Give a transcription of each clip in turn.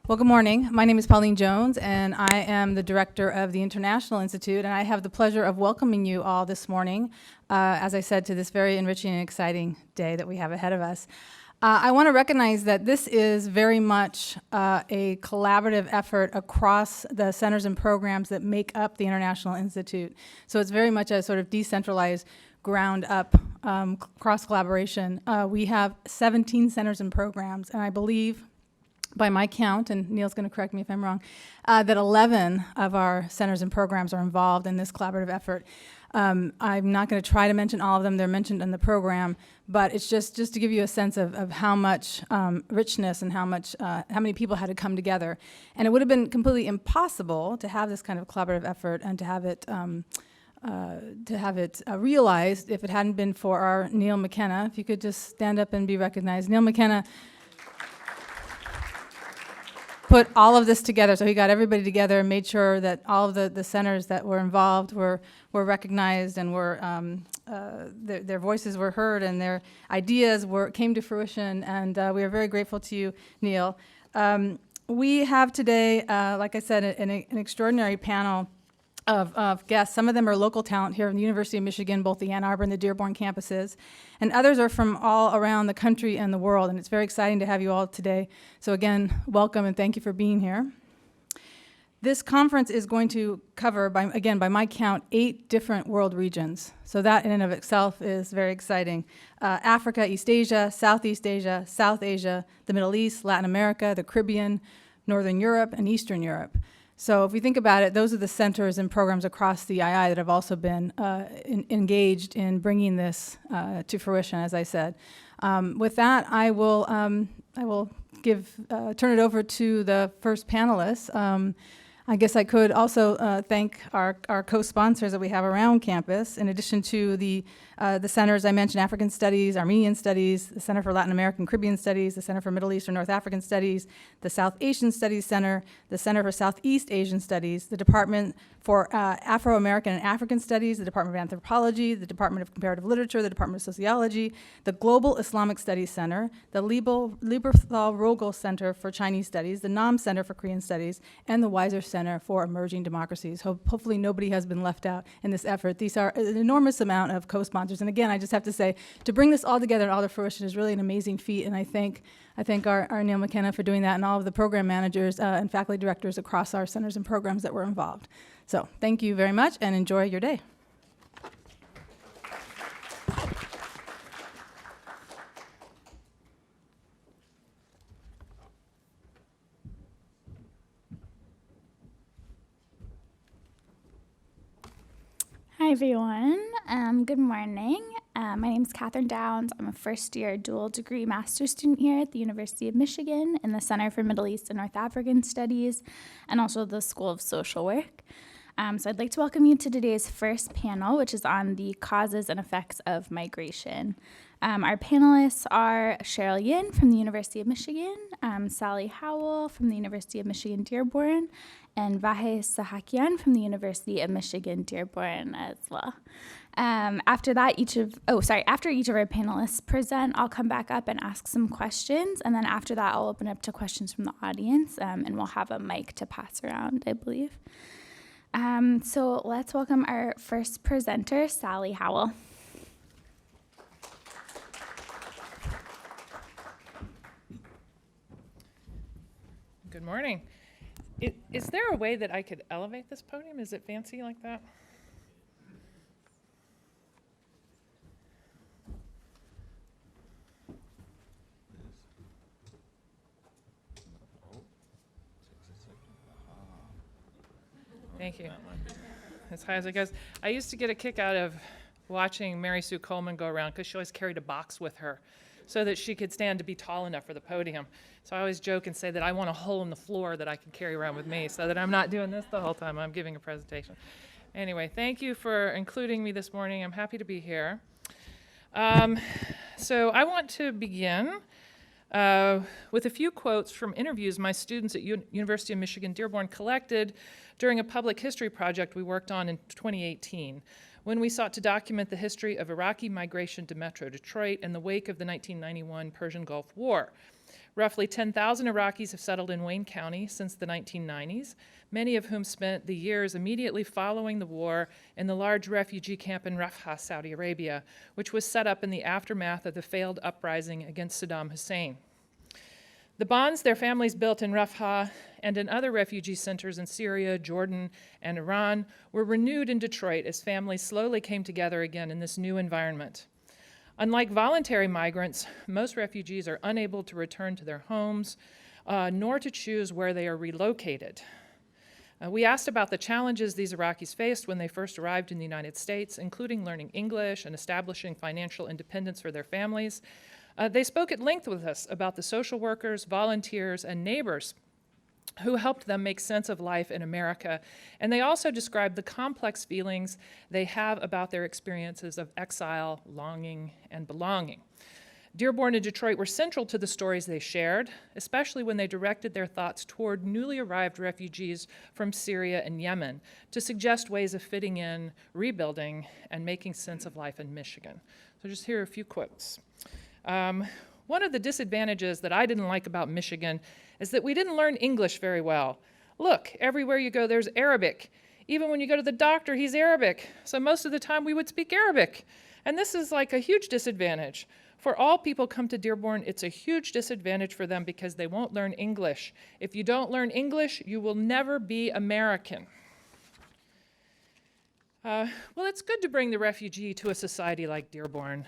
Well, good morning. My name is Pauline Jones, and I am the director of the International Institute, and I have the pleasure of welcoming you all this morning, as I said, to this very enriching and exciting day that we have ahead of us. I want to recognize that this is very much a collaborative effort across the centers and programs that make up the International Institute. So it's very much a sort of decentralized, ground-up cross-collaboration. We have 17 centers and programs, and I believe, by my count, and Neil's going to correct me if I'm wrong, that 11 of our centers and programs are involved in this collaborative effort. I'm not going to try to mention all of them. They're mentioned in the program, but it's just to give you a sense of how much richness and how many people had to come together. And it would have been completely impossible to have this kind of collaborative effort and to have it realized if it hadn't been for our Neil McKenna. If you could just stand up and be recognized. Neil McKenna put all of this together. So he got everybody together and made sure that all of the centers that were involved were recognized and their voices were heard and their ideas came to fruition. And we are very grateful to you, Neil. We have today, like I said, an extraordinary panel of guests. Some of them are local talent here from the University of Michigan, both the Ann Arbor and the Dearborn campuses, and others are from all around the country and the world, and it's very exciting to have you all today. So again, welcome and thank you for being here. This conference is going to cover, by my count, 8 different world regions. So that in and of itself is very exciting. Africa, East Asia, Southeast Asia, South Asia, the Middle East, Latin America, the Caribbean, Northern Europe, and Eastern Europe. So if we think about it, those are the centers and programs across the II that have also been engaged in bringing this to fruition, as I said. With that, I will turn it over to the first panelist. I guess I could also thank our co-sponsors that we have around campus, in addition to the centers I mentioned: African Studies, Armenian Studies, the Center for Latin American Caribbean Studies, the Center for Middle Eastern North African Studies, the South Asian Studies Center, the Center for Southeast Asian Studies, the Department for Afro-American and African Studies, the Department of Anthropology, the Department of Comparative Literature, the Department of Sociology, the Global Islamic Studies Center, the Lieberthal-Rogel Center for Chinese Studies, the NAM Center for Korean Studies, and the Weiser Center for Emerging Democracies. Hopefully nobody has been left out in this effort. These are an enormous amount of co-sponsors. And again, I just have to say, to bring this all together and all to fruition is really an amazing feat. And I thank our Neil McKenna for doing that, and all of the program managers and faculty directors across our centers and programs that were involved. So thank you very much and enjoy your day. Hi, everyone. Good morning. My name is Catherine Downs. I'm a first-year dual degree master's student here at the University of Michigan in the Center for Middle East and North African Studies and also the School of Social Work. So I'd like to welcome you to today's first panel, which is on the causes and effects of migration. Our panelists are Cheryl Yin from the University of Michigan, Sally Howell from the University of Michigan Dearborn, and Vahe Sahakian from the University of Michigan Dearborn as well. After each of our panelists present, I'll come back up and ask some questions, and then after that, I'll open up to questions from the audience, and we'll have a mic to pass around, I believe. So let's welcome our first presenter, Sally Howell. Good morning. Is there a way that I could elevate this podium? Is it fancy like that? Thank you. As high as it goes. I used to get a kick out of watching Mary Sue Coleman go around because she always carried a box with her so that she could stand to be tall enough for the podium. So I always joke and say that I want a hole in the floor that I can carry around with me so that I'm not doing this the whole time I'm giving a presentation. Anyway, thank you for including me this morning. I'm happy to be here. So I want to begin with a few quotes from interviews my students at University of Michigan Dearborn collected during a public history project we worked on in 2018, when we sought to document the history of Iraqi migration to Metro Detroit in the wake of the 1991 Persian Gulf War. Roughly 10,000 Iraqis have settled in Wayne County since the 1990s, many of whom spent the years immediately following the war in the large refugee camp in Rafah, Saudi Arabia, which was set up in the aftermath of the failed uprising against Saddam Hussein. The bonds their families built in Rafah and in other refugee centers in Syria, Jordan, and Iran were renewed in Detroit as families slowly came together again in this new environment. Unlike voluntary migrants, most refugees are unable to return to their homes, nor to choose where they are relocated. We asked about the challenges these Iraqis faced when they first arrived in the United States, including learning English and establishing financial independence for their families. They spoke at length with us about the social workers, volunteers, and neighbors who helped them make sense of life in America. And they also described the complex feelings they have about their experiences of exile, longing, and belonging. Dearborn and Detroit were central to the stories they shared, especially when they directed their thoughts toward newly arrived refugees from Syria and Yemen to suggest ways of fitting in, rebuilding, and making sense of life in Michigan. So just here are a few quotes. One of the disadvantages that I didn't like about Michigan is that we didn't learn English very well. Look, everywhere you go, there's Arabic. Even when you go to the doctor, he's Arabic. So most of the time we would speak Arabic. And this is like a huge disadvantage. For all people come to Dearborn, it's a huge disadvantage for them because they won't learn English. If you don't learn English, you will never be American. Well, it's good to bring the refugee to a society like Dearborn.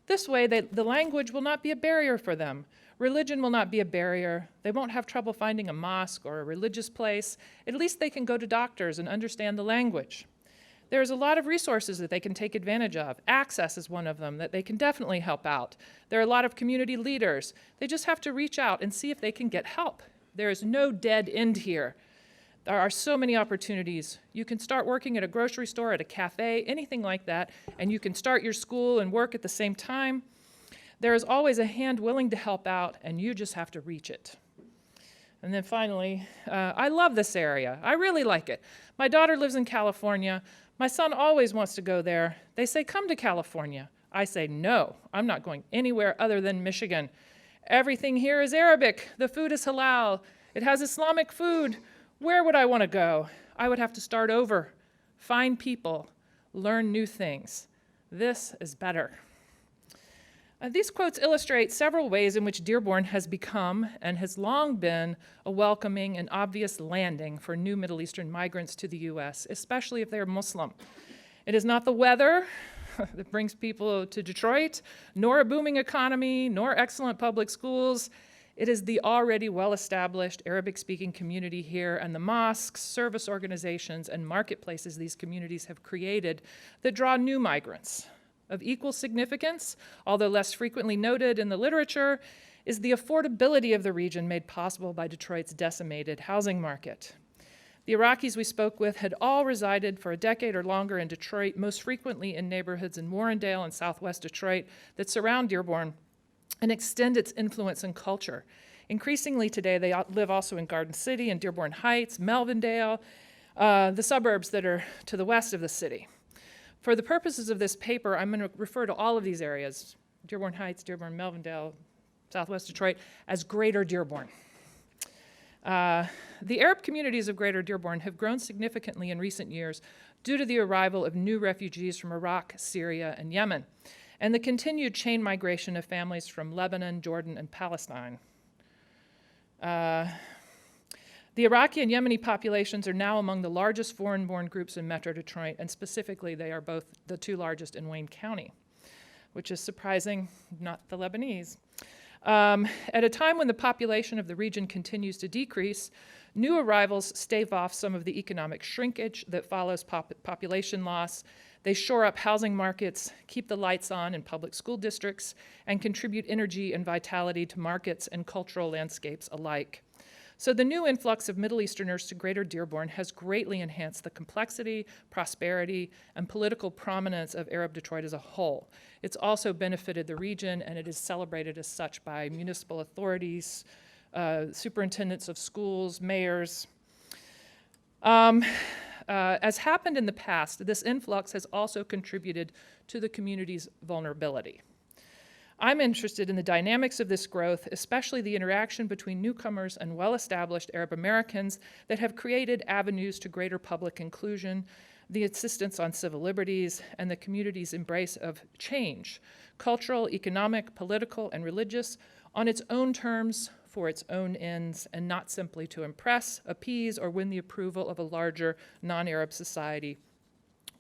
This way, the language will not be a barrier for them. Religion will not be a barrier. They won't have trouble finding a mosque or a religious place. At least they can go to doctors and understand the language. There's a lot of resources that they can take advantage of. Access is one of them that they can definitely help out. There are a lot of community leaders. They just have to reach out and see if they can get help. There is no dead end here. There are so many opportunities. You can start working at a grocery store, at a cafe, anything like that, and you can start your school and work at the same time. There is always a hand willing to help out, and you just have to reach it. And then finally, I love this area. I really like it. My daughter lives in California. My son always wants to go there. They say, come to California. I say, no, I'm not going anywhere other than Michigan. Everything here is Arabic. The food is halal. It has Islamic food. Where would I want to go? I would have to start over, find people, learn new things. This is better. These quotes illustrate several ways in which Dearborn has become and has long been a welcoming and obvious landing for new Middle Eastern migrants to the U.S., especially if they're Muslim. It is not the weather that brings people to Detroit, nor a booming economy, nor excellent public schools. It is the already well-established Arabic-speaking community here and the mosques, service organizations, and marketplaces these communities have created that draw new migrants. Of equal significance, although less frequently noted in the literature, is the affordability of the region made possible by Detroit's decimated housing market. The Iraqis we spoke with had all resided for a decade or longer in Detroit, most frequently in neighborhoods in Warrendale and southwest Detroit that surround Dearborn and extend its influence and culture. Increasingly today, they live also in Garden City and Dearborn Heights, Melvindale, the suburbs that are to the west of the city. For the purposes of this paper, I'm going to refer to all of these areas, Dearborn Heights, Dearborn, Melvindale, southwest Detroit, as Greater Dearborn. The Arab communities of Greater Dearborn have grown significantly in recent years due to the arrival of new refugees from Iraq, Syria, and Yemen, and the continued chain migration of families from Lebanon, Jordan, and Palestine. The Iraqi and Yemeni populations are now among the largest foreign-born groups in Metro Detroit, and specifically, they are both the two largest in Wayne County, which is surprising, not the Lebanese. At a time when the population of the region continues to decrease, new arrivals stave off some of the economic shrinkage that follows population loss. They shore up housing markets, keep the lights on in public school districts, and contribute energy and vitality to markets and cultural landscapes alike. So the new influx of Middle Easterners to Greater Dearborn has greatly enhanced the complexity, prosperity, and political prominence of Arab Detroit as a whole. It's also benefited the region, and it is celebrated as such by municipal authorities, superintendents of schools, mayors. As happened in the past, this influx has also contributed to the community's vulnerability. I'm interested in the dynamics of this growth, especially the interaction between newcomers and well-established Arab Americans that have created avenues to greater public inclusion, the insistence on civil liberties, and the community's embrace of change, cultural, economic, political, and religious, on its own terms, for its own ends, and not simply to impress, appease, or win the approval of a larger non-Arab society.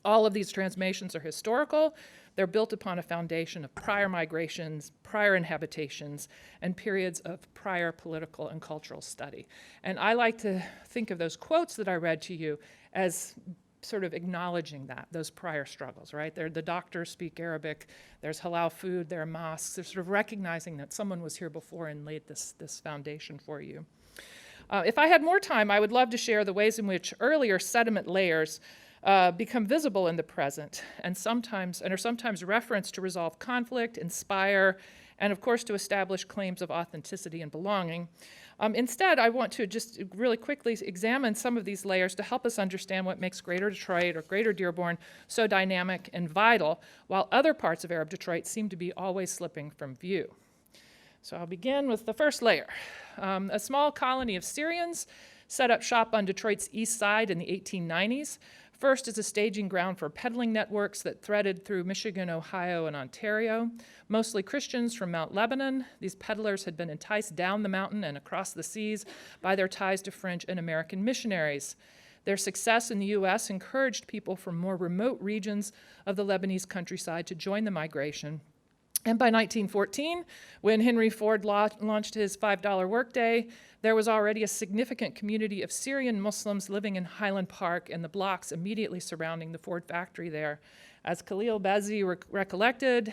All of these transformations are historical. They're built upon a foundation of prior migrations, prior inhabitations, and periods of prior political and cultural study. And I like to think of those quotes that I read to you as sort of acknowledging that, those prior struggles, right? The doctors speak Arabic, there's halal food, there are mosques. They're sort of recognizing that someone was here before and laid this foundation for you. If I had more time, I would love to share the ways in which earlier sediment layers become visible in the present and are sometimes referenced to resolve conflict, inspire, and of course to establish claims of authenticity and belonging. Instead, I want to just really quickly examine some of these layers to help us understand what makes Greater Detroit or Greater Dearborn so dynamic and vital, while other parts of Arab Detroit seem to be always slipping from view. So I'll begin with the first layer. A small colony of Syrians set up shop on Detroit's east side in the 1890s. First as a staging ground for peddling networks that threaded through Michigan, Ohio, and Ontario. Mostly Christians from Mount Lebanon, these peddlers had been enticed down the mountain and across the seas by their ties to French and American missionaries. Their success in the U.S. encouraged people from more remote regions of the Lebanese countryside to join the migration. And by 1914, when Henry Ford launched his $5 workday, there was already a significant community of Syrian Muslims living in Highland Park and the blocks immediately surrounding the Ford factory there. As Khalil Bazzi recollected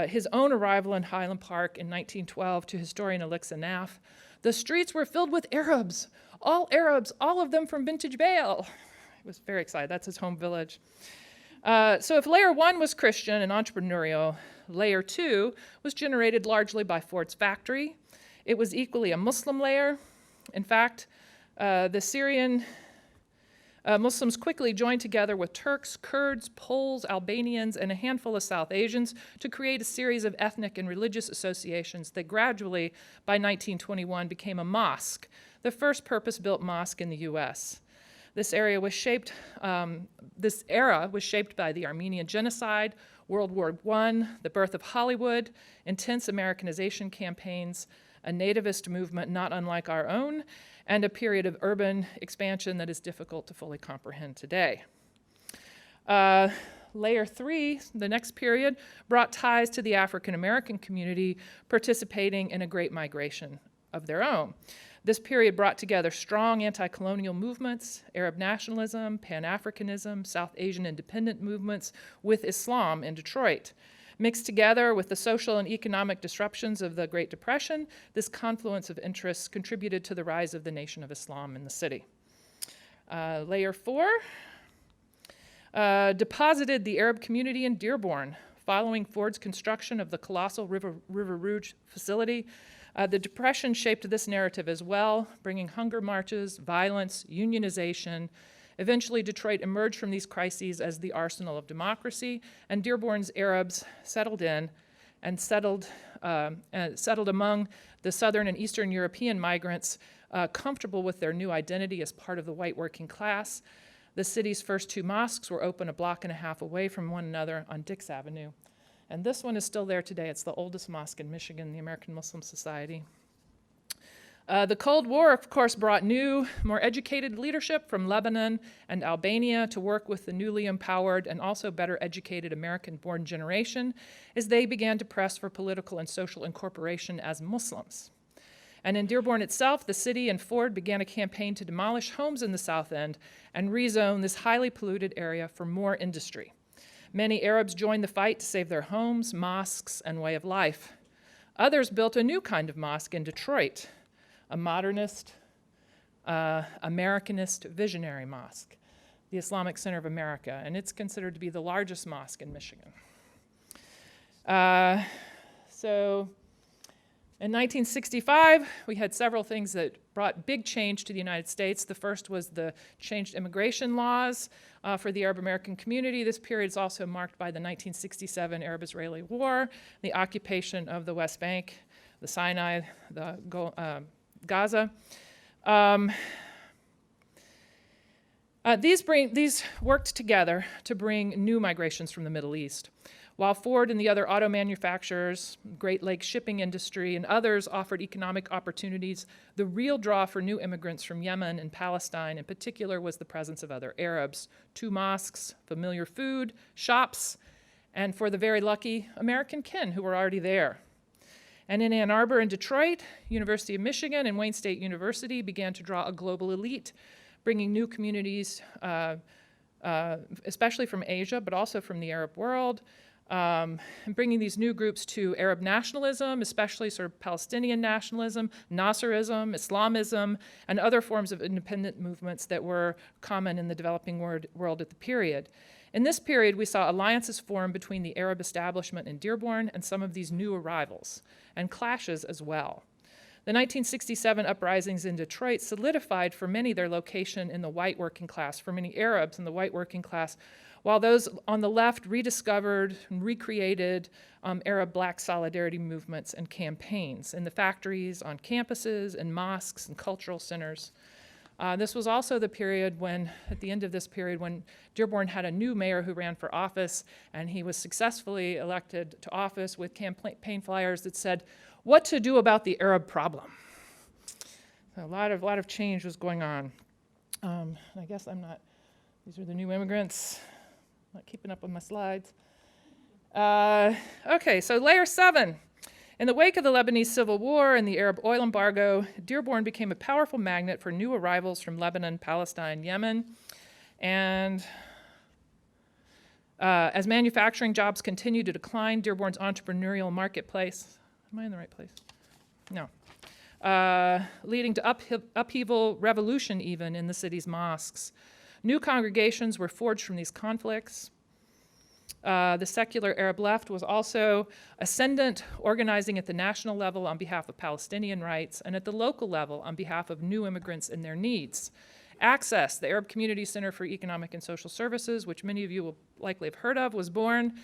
his own arrival in Highland Park in 1912 to historian Alexa Naff, the streets were filled with Arabs, all of them from Vintage Vale. He was very excited. That's his home village. So if layer 1 was Christian and entrepreneurial, layer 2 was generated largely by Ford's factory. It was equally a Muslim layer. In fact, the Syrian Muslims quickly joined together with Turks, Kurds, Poles, Albanians, and a handful of South Asians to create a series of ethnic and religious associations that gradually, by 1921, became a mosque, the first purpose-built mosque in the U.S. This era was shaped by the Armenian Genocide, World War I, the birth of Hollywood, intense Americanization campaigns, a nativist movement not unlike our own, and a period of urban expansion that is difficult to fully comprehend today. Layer 3, the next period, brought ties to the African American community participating in a great migration of their own. This period brought together strong anti-colonial movements, Arab nationalism, Pan-Africanism, South Asian independent movements with Islam in Detroit. Mixed together with the social and economic disruptions of the Great Depression, this confluence of interests contributed to the rise of the Nation of Islam in the city. Layer 4 deposited the Arab community in Dearborn. Following Ford's construction of the colossal River Rouge facility, the Depression shaped this narrative as well, bringing hunger marches, violence, unionization. Eventually, Detroit emerged from these crises as the arsenal of democracy, and Dearborn's Arabs settled in and settled among the Southern and Eastern European migrants, comfortable with their new identity as part of the white working class. The city's first 2 mosques were open a block and a half away from one another on Dix Avenue. And this one is still there today. It's the oldest mosque in Michigan, the American Muslim Society. The Cold War, of course, brought new, more educated leadership from Lebanon and Albania to work with the newly empowered and also better educated American-born generation as they began to press for political and social incorporation as Muslims. And in Dearborn itself, the city and Ford began a campaign to demolish homes in the South End and rezone this highly polluted area for more industry. Many Arabs joined the fight to save their homes, mosques, and way of life. Others built a new kind of mosque in Detroit, a modernist, Americanist visionary mosque, the Islamic Center of America, and it's considered to be the largest mosque in Michigan. So in 1965, we had several things that brought big change to the United States. The first was the changed immigration laws for the Arab American community. This period is also marked by the 1967 Arab-Israeli War, the occupation of the West Bank, the Sinai, Gaza. These worked together to bring new migrations from the Middle East. While Ford and the other auto manufacturers, Great Lakes shipping industry, and others offered economic opportunities, the real draw for new immigrants from Yemen and Palestine in particular was the presence of other Arabs, 2 mosques, familiar food, shops, and for the very lucky, American kin who were already there. And in Ann Arbor and Detroit, University of Michigan and Wayne State University began to draw a global elite, bringing new communities, especially from Asia, but also from the Arab world, and bringing these new groups to Arab nationalism, especially sort of Palestinian nationalism, Nasserism, Islamism, and other forms of independent movements that were common in the developing world at the period. In this period, we saw alliances form between the Arab establishment in Dearborn and some of these new arrivals, and clashes as well. The 1967 uprisings in Detroit solidified for many their location in the white working class, for many Arabs in the white working class, while those on the left rediscovered and recreated Arab black solidarity movements and campaigns in the factories, on campuses, in mosques and cultural centers. This was also the period when, at the end of this period, when Dearborn had a new mayor who ran for office, and he was successfully elected to office with campaign flyers that said, "What to do about the Arab problem?" So a lot of change was going on. I guess these are the new immigrants. Not keeping up with my slides. Okay, so layer 7. In the wake of the Lebanese Civil War and the Arab oil embargo, Dearborn became a powerful magnet for new arrivals from Lebanon, Palestine, Yemen. And as manufacturing jobs continued to decline, Dearborn's entrepreneurial marketplace, am I in the right place? No. Leading to upheaval, revolution even in the city's mosques. New congregations were forged from these conflicts. The secular Arab left was also ascendant, organizing at the national level on behalf of Palestinian rights and at the local level on behalf of new immigrants and their needs. Access, the Arab Community Center for Economic and Social Services, which many of you will likely have heard of, was born.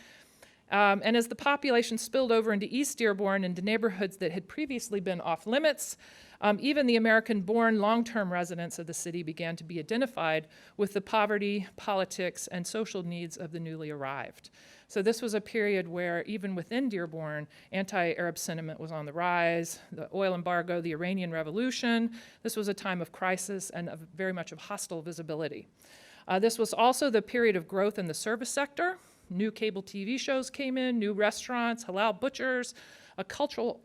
And as the population spilled over into East Dearborn, into neighborhoods that had previously been off limits, even the American-born long-term residents of the city began to be identified with the poverty, politics, and social needs of the newly arrived. So this was a period where, even within Dearborn, anti-Arab sentiment was on the rise, the oil embargo, the Iranian Revolution. This was a time of crisis and of very much of hostile visibility. This was also the period of growth in the service sector. New cable TV shows came in, new restaurants, halal butchers, a cultural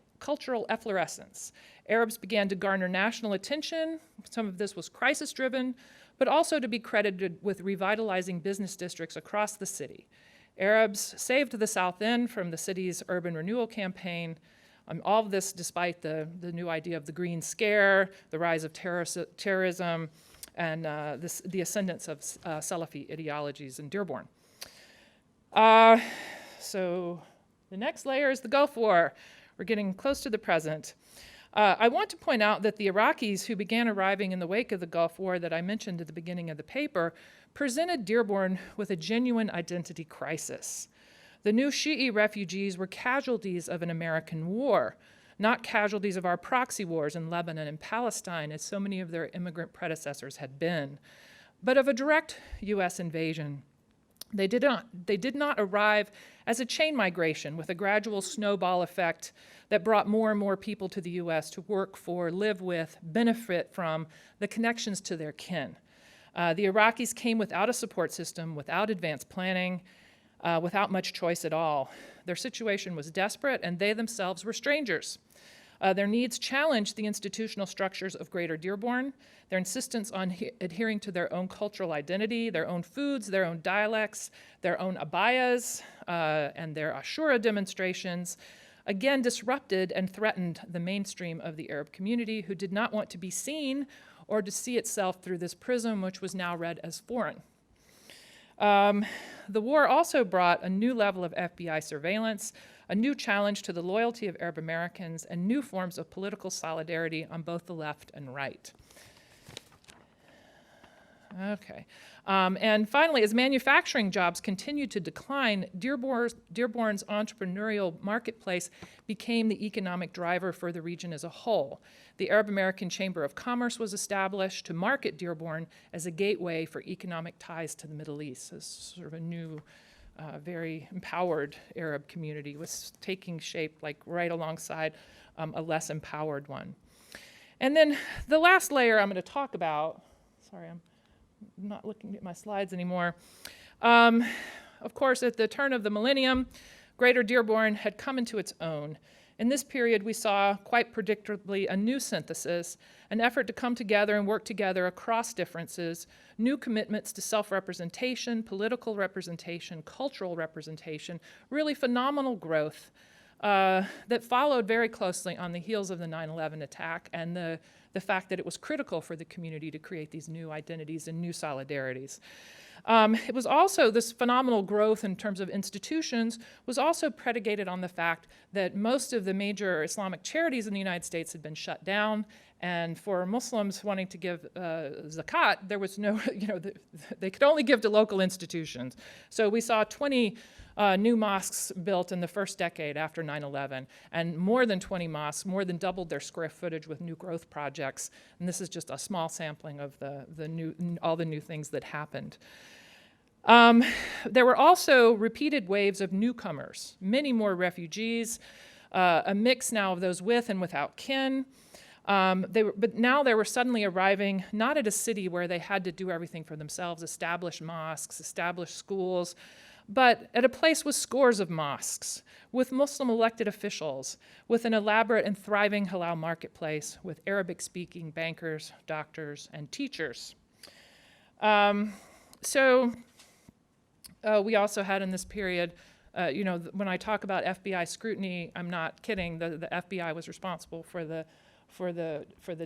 efflorescence. Arabs began to garner national attention. Some of this was crisis-driven, but also to be credited with revitalizing business districts across the city. Arabs saved the South End from the city's urban renewal campaign. All of this despite the new idea of the Green Scare, the rise of terrorism, and the ascendance of Salafi ideologies in Dearborn. So the next layer is the Gulf War. We're getting close to the present. I want to point out that the Iraqis who began arriving in the wake of the Gulf War that I mentioned at the beginning of the paper presented Dearborn with a genuine identity crisis. The new Shi'i refugees were casualties of an American war, not casualties of our proxy wars in Lebanon and Palestine, as so many of their immigrant predecessors had been, but of a direct U.S. invasion. They did not arrive as a chain migration with a gradual snowball effect that brought more and more people to the U.S. to work for, live with, benefit from the connections to their kin. The Iraqis came without a support system, without advanced planning, without much choice at all. Their situation was desperate, and they themselves were strangers. Their needs challenged the institutional structures of Greater Dearborn. Their insistence on adhering to their own cultural identity, their own foods, their own dialects, their own abayas, and their Ashura demonstrations, again disrupted and threatened the mainstream of the Arab community, who did not want to be seen or to see itself through this prism, which was now read as foreign. The war also brought a new level of FBI surveillance, a new challenge to the loyalty of Arab Americans, and new forms of political solidarity on both the left and right. Okay. And finally, as manufacturing jobs continued to decline, Dearborn's entrepreneurial marketplace became the economic driver for the region as a whole. The Arab American Chamber of Commerce was established to market Dearborn as a gateway for economic ties to the Middle East. As sort of a new, very empowered Arab community was taking shape like right alongside a less empowered one. And then the last layer I'm going to talk about, sorry, I'm not looking at my slides anymore. Of course, at the turn of the millennium, Greater Dearborn had come into its own. In this period, we saw, quite predictably, a new synthesis, an effort to come together and work together across differences, new commitments to self-representation, political representation, cultural representation, really phenomenal growth that followed very closely on the heels of the 9/11 attack and the fact that it was critical for the community to create these new identities and new solidarities. It was also, this phenomenal growth in terms of institutions was also predicated on the fact that most of the major Islamic charities in the United States had been shut down, and for Muslims wanting to give zakat, there was no, they could only give to local institutions. So we saw 20 new mosques built in the first decade after 9/11, and more than 20 mosques, more than doubled their square footage with new growth projects. And this is just a small sampling of all the new things that happened. There were also repeated waves of newcomers, many more refugees, a mix now of those with and without kin. But now they were suddenly arriving not at a city where they had to do everything for themselves, establish mosques, establish schools, but at a place with scores of mosques, with Muslim elected officials, with an elaborate and thriving halal marketplace, with Arabic-speaking bankers, doctors, and teachers. We also had in this period, when I talk about FBI scrutiny, I'm not kidding. The FBI was responsible for the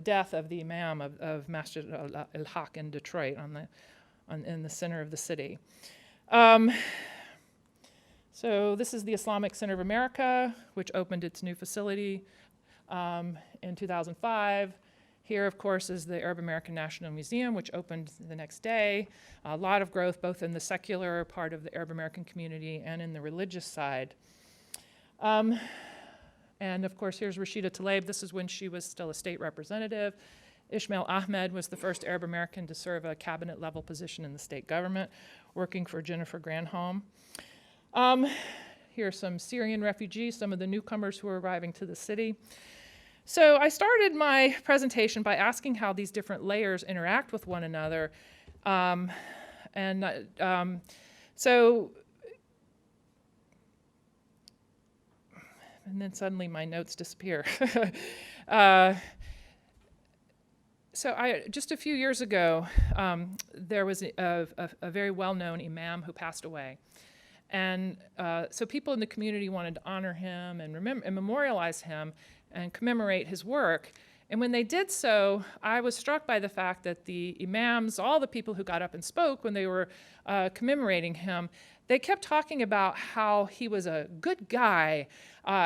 death of the imam of Masjid al-Haq in Detroit, in the center of the city. So this is the Islamic Center of America, which opened its new facility in 2005. Here, of course, is the Arab American National Museum, which opened the next day. A lot of growth, both in the secular part of the Arab American community and in the religious side. And of course, here's Rashida Tlaib. This is when she was still a state representative. Ismail Ahmed was the first Arab American to serve a cabinet-level position in the state government, working for Jennifer Granholm. Here are some Syrian refugees, some of the newcomers who are arriving to the city. So I started my presentation by asking how these different layers interact with one another. And then suddenly my notes disappear. Just a few years ago, there was a very well-known imam who passed away. And so people in the community wanted to honor him and memorialize him and commemorate his work. And when they did so, I was struck by the fact that the imams, all the people who got up and spoke when they were commemorating him, they kept talking about how he was a good guy.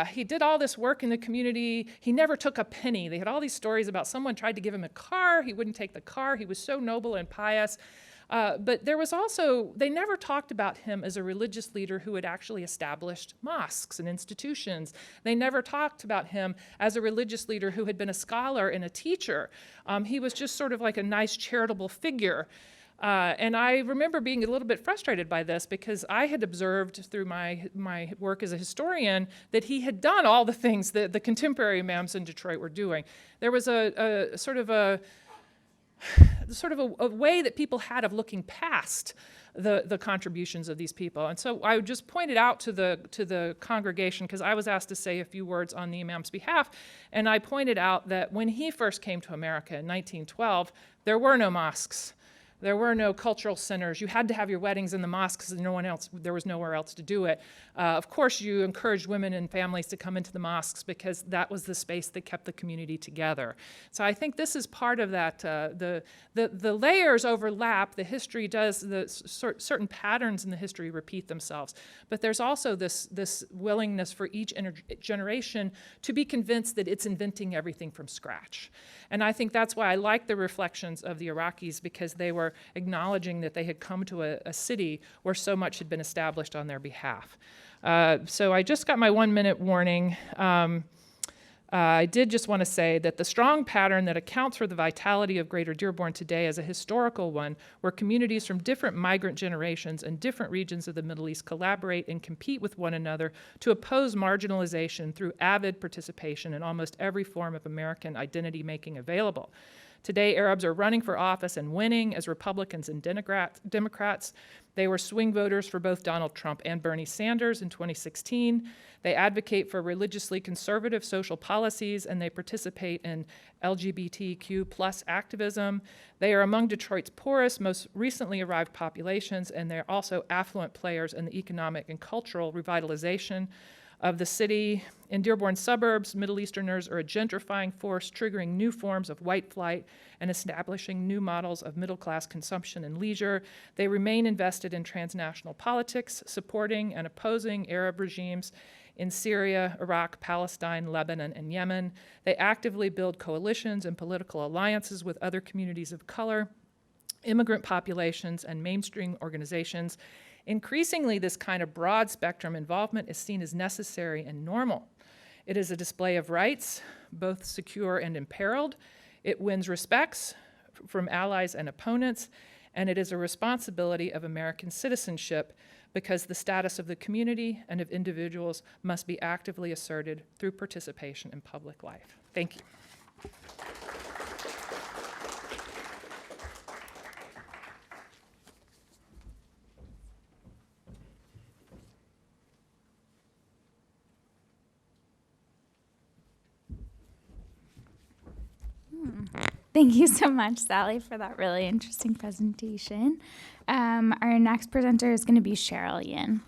He did all this work in the community. He never took a penny. They had all these stories about someone tried to give him a car. He wouldn't take the car. He was so noble and pious. But there was also, they never talked about him as a religious leader who had actually established mosques and institutions. They never talked about him as a religious leader who had been a scholar and a teacher. He was just sort of like a nice charitable figure. And I remember being a little bit frustrated by this because I had observed through my work as a historian that he had done all the things that the contemporary imams in Detroit were doing. There was a sort of a way that people had of looking past the contributions of these people. And so I just pointed out to the congregation, because I was asked to say a few words on the imam's behalf, and I pointed out that when he first came to America in 1912, there were no mosques. There were no cultural centers. You had to have your weddings in the mosques because there was nowhere else to do it. Of course, you encouraged women and families to come into the mosques because that was the space that kept the community together. So I think this is part of that. The layers overlap. The history does, certain patterns in the history repeat themselves. But there's also this willingness for each generation to be convinced that it's inventing everything from scratch. And I think that's why I like the reflections of the Iraqis, because they were acknowledging that they had come to a city where so much had been established on their behalf. So I just got my 1-minute warning. I did just want to say that the strong pattern that accounts for the vitality of Greater Dearborn today is a historical one where communities from different migrant generations and different regions of the Middle East collaborate and compete with one another to oppose marginalization through avid participation in almost every form of American identity making available. Today, Arabs are running for office and winning as Republicans and Democrats. They were swing voters for both Donald Trump and Bernie Sanders in 2016. They advocate for religiously conservative social policies, and they participate in LGBTQ+ activism. They are among Detroit's poorest, most recently arrived populations, and they're also affluent players in the economic and cultural revitalization of the city. In Dearborn suburbs, Middle Easterners are a gentrifying force, triggering new forms of white flight and establishing new models of middle-class consumption and leisure. They remain invested in transnational politics, supporting and opposing Arab regimes in Syria, Iraq, Palestine, Lebanon, and Yemen. They actively build coalitions and political alliances with other communities of color, immigrant populations, and mainstream organizations. Increasingly, this kind of broad spectrum involvement is seen as necessary and normal. It is a display of rights, both secure and imperiled. It wins respects from allies and opponents, and it is a responsibility of American citizenship because the status of the community and of individuals must be actively asserted through participation in public life. Thank you. Thank you so much, Sally, for that really interesting presentation. Our next presenter is going to be Cheryl Yin.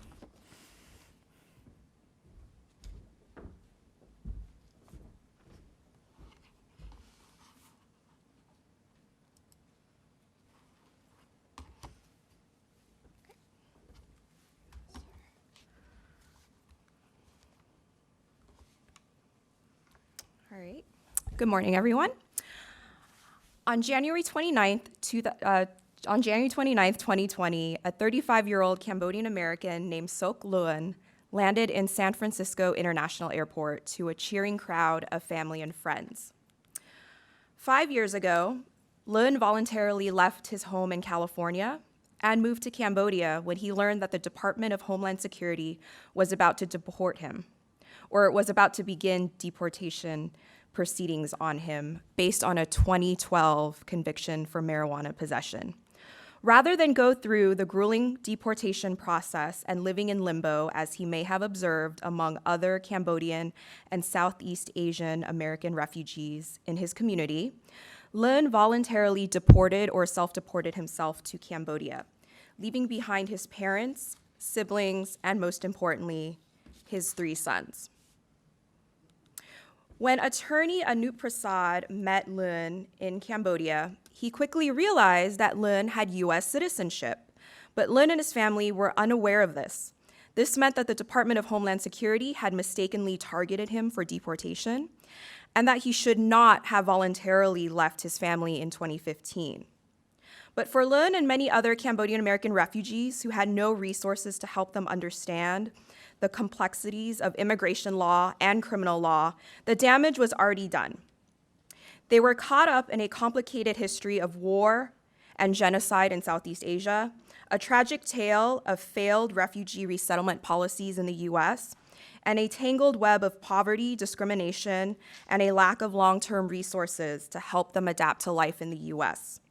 All right. Good morning, everyone. On January 29th, 2020, a 35-year-old Cambodian American named Sok Luan landed in San Francisco International Airport to a cheering crowd of family and friends. 5 years ago, Luan voluntarily left his home in California and moved to Cambodia when he learned that the Department of Homeland Security was about to deport him, or it was about to begin deportation proceedings on him based on a 2012 conviction for marijuana possession. Rather than go through the grueling deportation process and living in limbo, as he may have observed among other Cambodian and Southeast Asian American refugees in his community, Luan voluntarily deported or self-deported himself to Cambodia, leaving behind his parents, siblings, and most importantly, his 3 sons. When attorney Anup Prasad met Luan in Cambodia, he quickly realized that Luan had US citizenship, but Luan and his family were unaware of this. This meant that the Department of Homeland Security had mistakenly targeted him for deportation, and that he should not have voluntarily left his family in 2015. But for Luan and many other Cambodian American refugees who had no resources to help them understand the complexities of immigration law and criminal law, the damage was already done. They were caught up in a complicated history of war and genocide in Southeast Asia, a tragic tale of failed refugee resettlement policies in the US, and a tangled web of poverty, discrimination, and a lack of long-term resources to help them adapt to life in the US.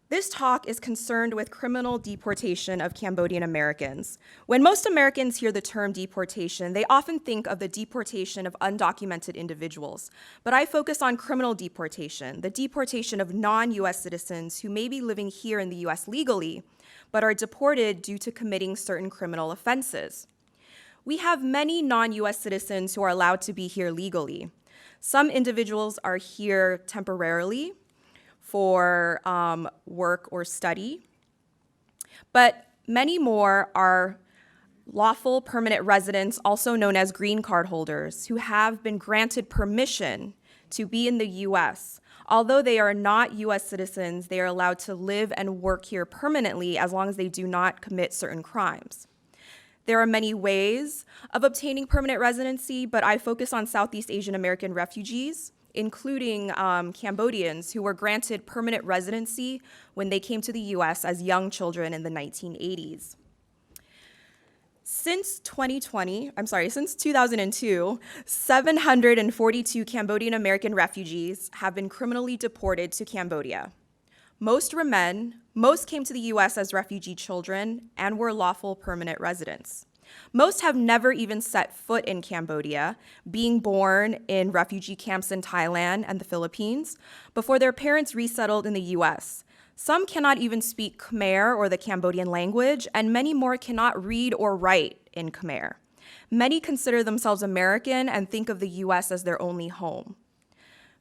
This talk is concerned with criminal deportation of Cambodian Americans. When most Americans hear the term deportation, they often think of the deportation of undocumented individuals. But I focus on criminal deportation, the deportation of non-US citizens who may be living here in the US legally, but are deported due to committing certain criminal offenses. We have many non-US citizens who are allowed to be here legally. Some individuals are here temporarily for work or study, but many more are lawful permanent residents, also known as green card holders, who have been granted permission to be in the US. Although they are not US citizens, they are allowed to live and work here permanently as long as they do not commit certain crimes. There are many ways of obtaining permanent residency, but I focus on Southeast Asian American refugees, including Cambodians who were granted permanent residency when they came to the US as young children in the 1980s. Since 2002, 742 Cambodian American refugees have been criminally deported to Cambodia. Most were men, most came to the US as refugee children, and were lawful permanent residents. Most have never even set foot in Cambodia, being born in refugee camps in Thailand and the Philippines, before their parents resettled in the US. Some cannot even speak Khmer or the Cambodian language, and many more cannot read or write in Khmer. Many consider themselves American and think of the US as their only home.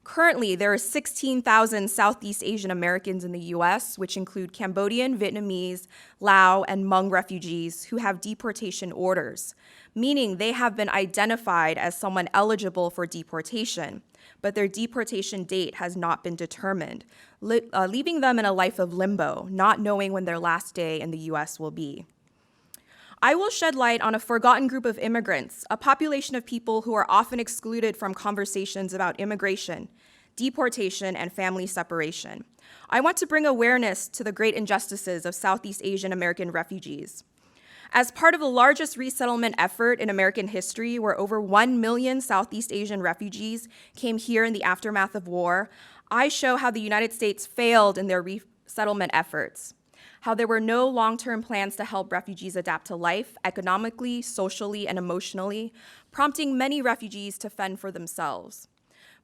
Currently, there are 16,000 Southeast Asian Americans in the US, which include Cambodian, Vietnamese, Lao, and Hmong refugees who have deportation orders, meaning they have been identified as someone eligible for deportation, but their deportation date has not been determined, leaving them in a life of limbo, not knowing when their last day in the US will be. I will shed light on a forgotten group of immigrants, a population of people who are often excluded from conversations about immigration, deportation, and family separation. I want to bring awareness to the great injustices of Southeast Asian American refugees. As part of the largest resettlement effort in American history, where over 1 million Southeast Asian refugees came here in the aftermath of war, I show how the United States failed in their resettlement efforts, how there were no long-term plans to help refugees adapt to life economically, socially, and emotionally, prompting many refugees to fend for themselves.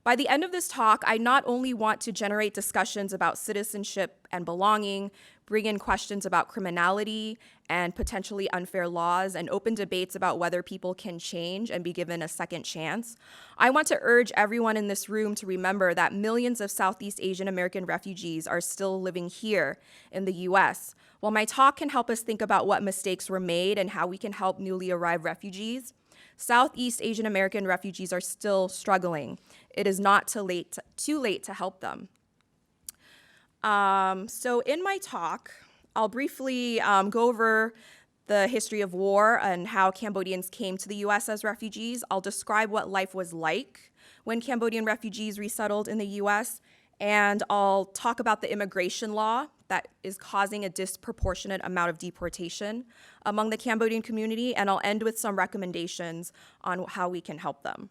By the end of this talk, I not only want to generate discussions about citizenship and belonging, bring in questions about criminality and potentially unfair laws, and open debates about whether people can change and be given a second chance. I want to urge everyone in this room to remember that millions of Southeast Asian American refugees are still living here in the US. While my talk can help us think about what mistakes were made and how we can help newly arrived refugees, Southeast Asian American refugees are still struggling. It is not too late to help them. So in my talk, I'll briefly go over the history of war and how Cambodians came to the US as refugees. I'll describe what life was like when Cambodian refugees resettled in the US, and I'll talk about the immigration law that is causing a disproportionate amount of deportation among the Cambodian community, and I'll end with some recommendations on how we can help them.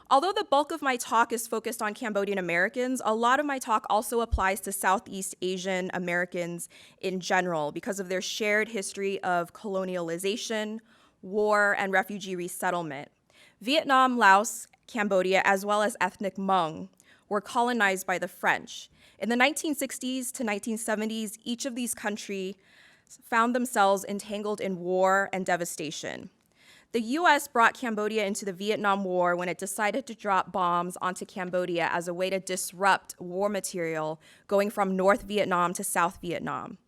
Although the bulk of my talk is focused on Cambodian Americans, a lot of my talk also applies to Southeast Asian Americans in general because of their shared history of colonialization, war, and refugee resettlement. Vietnam, Laos, Cambodia, as well as ethnic Hmong, were colonized by the French. In the 1960s to 1970s, each of these countries found themselves entangled in war and devastation. The US brought Cambodia into the Vietnam War when it decided to drop bombs onto Cambodia as a way to disrupt war material going from North Vietnam to South Vietnam.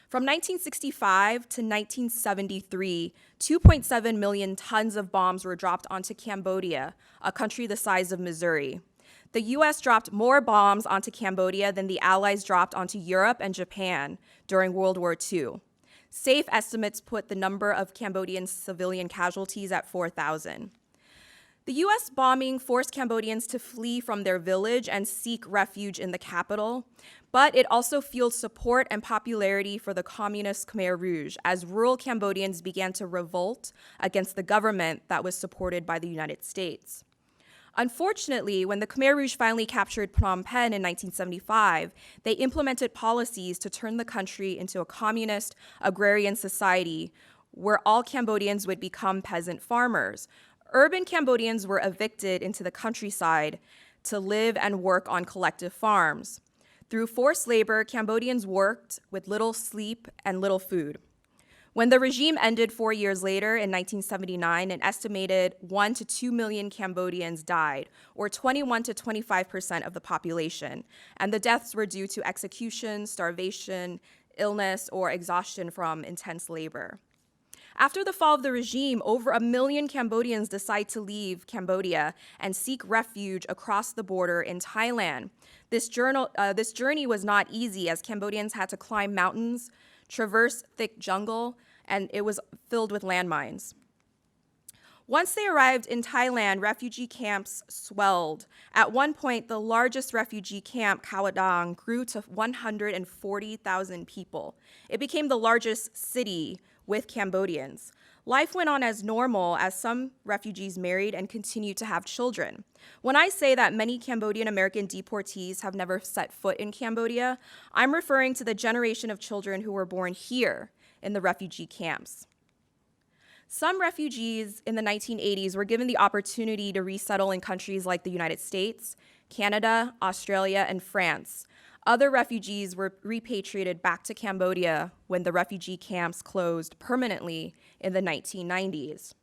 From 1965 to 1973, 2.7 million tons of bombs were dropped onto Cambodia, a country the size of Missouri. The US dropped more bombs onto Cambodia than the Allies dropped onto Europe and Japan during World War II. Safe estimates put the number of Cambodian civilian casualties at 4,000. The US bombing forced Cambodians to flee from their village and seek refuge in the capital, but it also fueled support and popularity for the communist Khmer Rouge as rural Cambodians began to revolt against the government that was supported by the United States. Unfortunately, when the Khmer Rouge finally captured Phnom Penh in 1975, they implemented policies to turn the country into a communist agrarian society where all Cambodians would become peasant farmers. Urban Cambodians were evicted into the countryside to live and work on collective farms. Through forced labor, Cambodians worked with little sleep and little food. When the regime ended 4 years later in 1979, an estimated 1 to 2 million Cambodians died, or 21 to 25% of the population, and the deaths were due to execution, starvation, illness, or exhaustion from intense labor. After the fall of the regime, over 1 million Cambodians decide to leave Cambodia and seek refuge across the border in Thailand. This journey was not easy, as Cambodians had to climb mountains, traverse thick jungle, and it was filled with landmines. Once they arrived in Thailand, refugee camps swelled. At one point, the largest refugee camp, Kawadang, grew to 140,000 people. It became the largest city with Cambodians. Life went on as normal as some refugees married and continued to have children. When I say that many Cambodian American deportees have never set foot in Cambodia, I'm referring to the generation of children who were born here in the refugee camps. Some refugees in the 1980s were given the opportunity to resettle in countries like the United States, Canada, Australia, and France. Other refugees were repatriated back to Cambodia when the refugee camps closed permanently in the 1990s.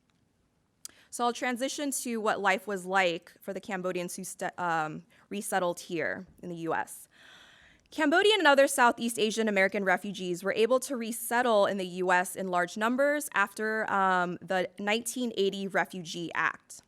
So I'll transition to what life was like for the Cambodians who resettled here in the US. Cambodian and other Southeast Asian American refugees were able to resettle in the US in large numbers after the 1980 Refugee Act.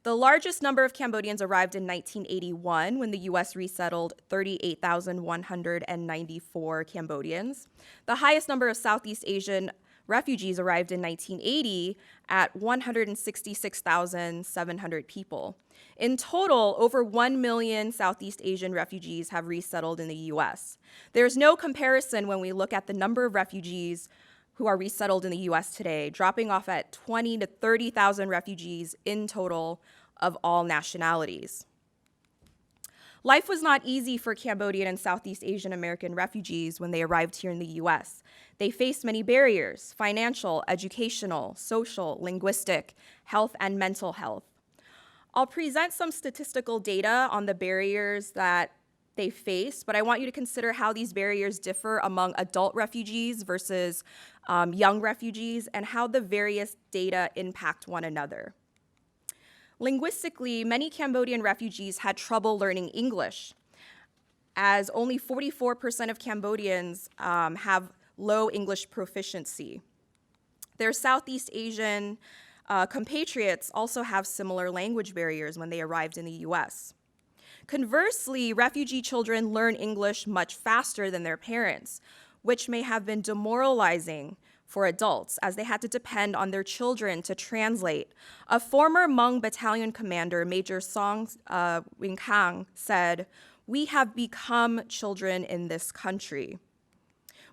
The largest number of Cambodians arrived in 1981 when the US resettled 38,194 Cambodians. The highest number of Southeast Asian refugees arrived in 1980 at 166,700 people. In total, over 1 million Southeast Asian refugees have resettled in the US. There's no comparison when we look at the number of refugees who are resettled in the US today, dropping off at 20 to 30,000 refugees in total of all nationalities. Life was not easy for Cambodian and Southeast Asian American refugees when they arrived here in the US. They faced many barriers: financial, educational, social, linguistic, health, and mental health. I'll present some statistical data on the barriers that they face, but I want you to consider how these barriers differ among adult refugees versus young refugees, and how the various data impact one another. Linguistically, many Cambodian refugees had trouble learning English, as only 44% of Cambodians have low English proficiency. Their Southeast Asian compatriots also have similar language barriers when they arrived in the US. Conversely, refugee children learn English much faster than their parents, which may have been demoralizing for adults, as they had to depend on their children to translate. A former Hmong battalion commander, Major Song Wing Kang, said, "We have become children in this country."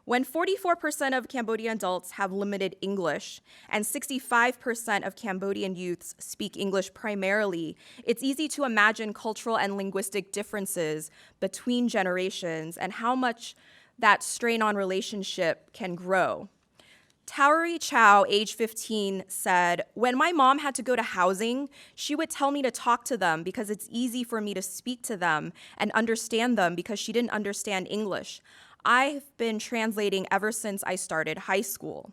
When 44% of Cambodian adults have limited English and 65% of Cambodian youths speak English primarily, it's easy to imagine cultural and linguistic differences between generations and how much that strain on relationship can grow. Tauri Chow, age 15, said, "When my mom had to go to housing, she would tell me to talk to them because it's easy for me to speak to them and understand them because she didn't understand English. I've been translating ever since I started high school."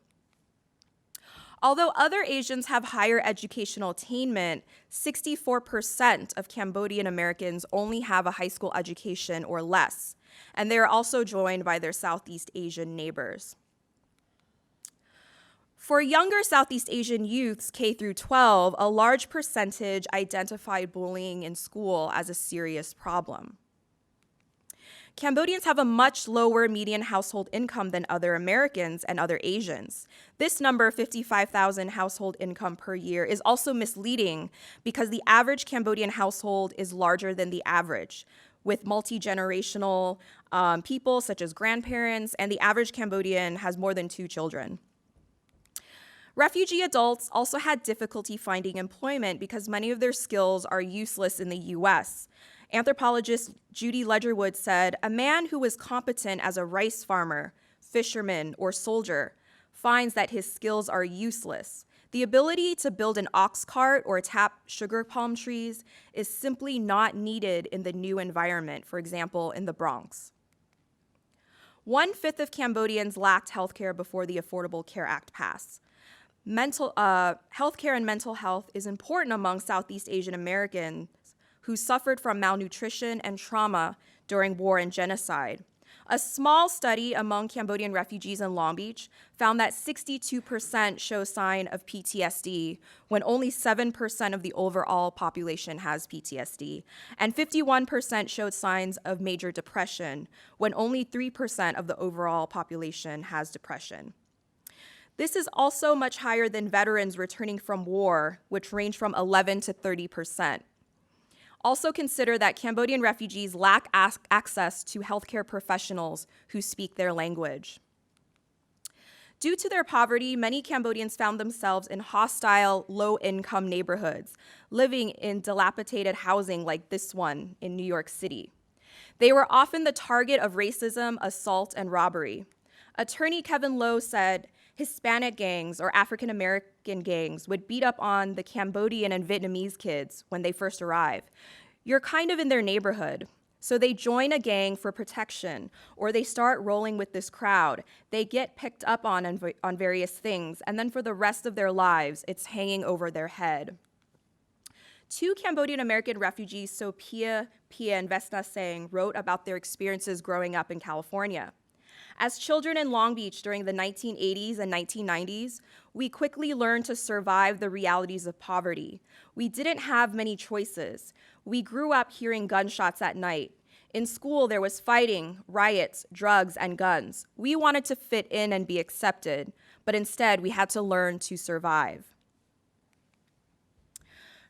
Although other Asians have higher educational attainment, 64% of Cambodian Americans only have a high school education or less, and they are also joined by their Southeast Asian neighbors. For younger Southeast Asian youths, K through 12, a large percentage identified bullying in school as a serious problem. Cambodians have a much lower median household income than other Americans and other Asians. This number, 55,000 household income per year, is also misleading because the average Cambodian household is larger than the average, with multi-generational people such as grandparents, and the average Cambodian has more than 2 children. Refugee adults also had difficulty finding employment because many of their skills are useless in the US. Anthropologist Judy Ledgerwood said, "A man who is competent as a rice farmer, fisherman, or soldier finds that his skills are useless. The ability to build an ox cart or tap sugar palm trees is simply not needed in the new environment, for example, in the Bronx." 1/5 of Cambodians lacked healthcare before the Affordable Care Act passed. Healthcare and mental health is important among Southeast Asian Americans who suffered from malnutrition and trauma during war and genocide. A small study among Cambodian refugees in Long Beach found that 62% show sign of PTSD when only 7% of the overall population has PTSD, and 51% showed signs of major depression when only 3% of the overall population has depression. This is also much higher than veterans returning from war, which range from 11 to 30%. Also consider that Cambodian refugees lack access to healthcare professionals who speak their language. Due to their poverty, many Cambodians found themselves in hostile, low-income neighborhoods, living in dilapidated housing like this one in New York City. They were often the target of racism, assault, and robbery. Attorney Kevin Lowe said, Hispanic gangs or African American gangs would beat up on the Cambodian and Vietnamese kids when they first arrive. You're kind of in their neighborhood. So they join a gang for protection, or they start rolling with this crowd. They get picked up on various things, and then for the rest of their lives, it's hanging over their head. 2 Cambodian American refugees, Sophia Pia and Vesna Seng, wrote about their experiences growing up in California. As children in Long Beach during the 1980s and 1990s, we quickly learned to survive the realities of poverty. We didn't have many choices. We grew up hearing gunshots at night. In school, there was fighting, riots, drugs, and guns. We wanted to fit in and be accepted, but instead we had to learn to survive.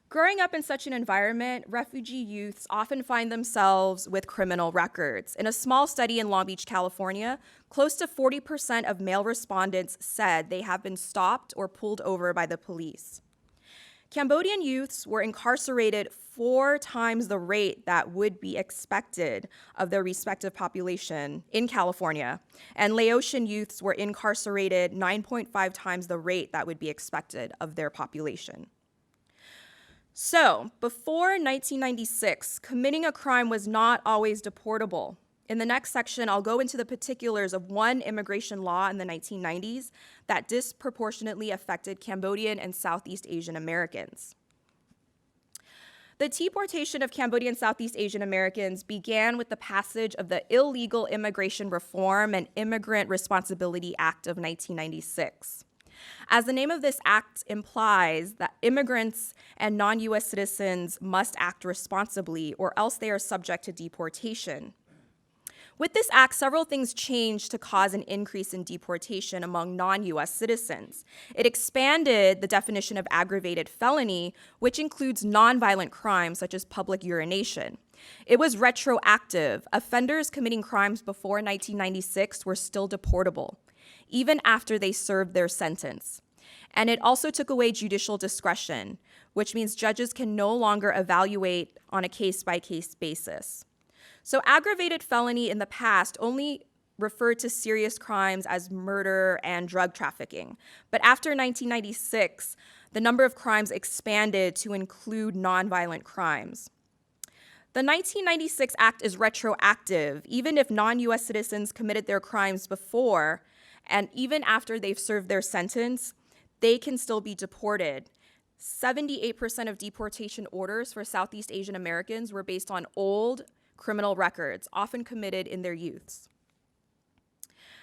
Growing up in such an environment, refugee youths often find themselves with criminal records. In a small study in Long Beach, California, close to 40% of male respondents said they have been stopped or pulled over by the police. Cambodian youths were incarcerated 4 times the rate that would be expected of their respective population in California, and Laotian youths were incarcerated 9.5 times the rate that would be expected of their population. So, before 1996, committing a crime was not always deportable. In the next section, I'll go into the particulars of one immigration law in the 1990s that disproportionately affected Cambodian and Southeast Asian Americans. The deportation of Cambodian Southeast Asian Americans began with the passage of the Illegal Immigration Reform and Immigrant Responsibility Act of 1996. As the name of this act implies, that immigrants and non-US citizens must act responsibly or else they are subject to deportation. With this act, several things changed to cause an increase in deportation among non-US citizens. It expanded the definition of aggravated felony, which includes nonviolent crimes such as public urination. It was retroactive. Offenders committing crimes before 1996 were still deportable, even after they served their sentence. And it also took away judicial discretion, which means judges can no longer evaluate on a case-by-case basis. So aggravated felony in the past only referred to serious crimes as murder and drug trafficking. But after 1996, the number of crimes expanded to include nonviolent crimes. The 1996 Act is retroactive, even if non-US citizens committed their crimes before, and even after they've served their sentence, they can still be deported. 78% of deportation orders for Southeast Asian Americans were based on old criminal records, often committed in their youths.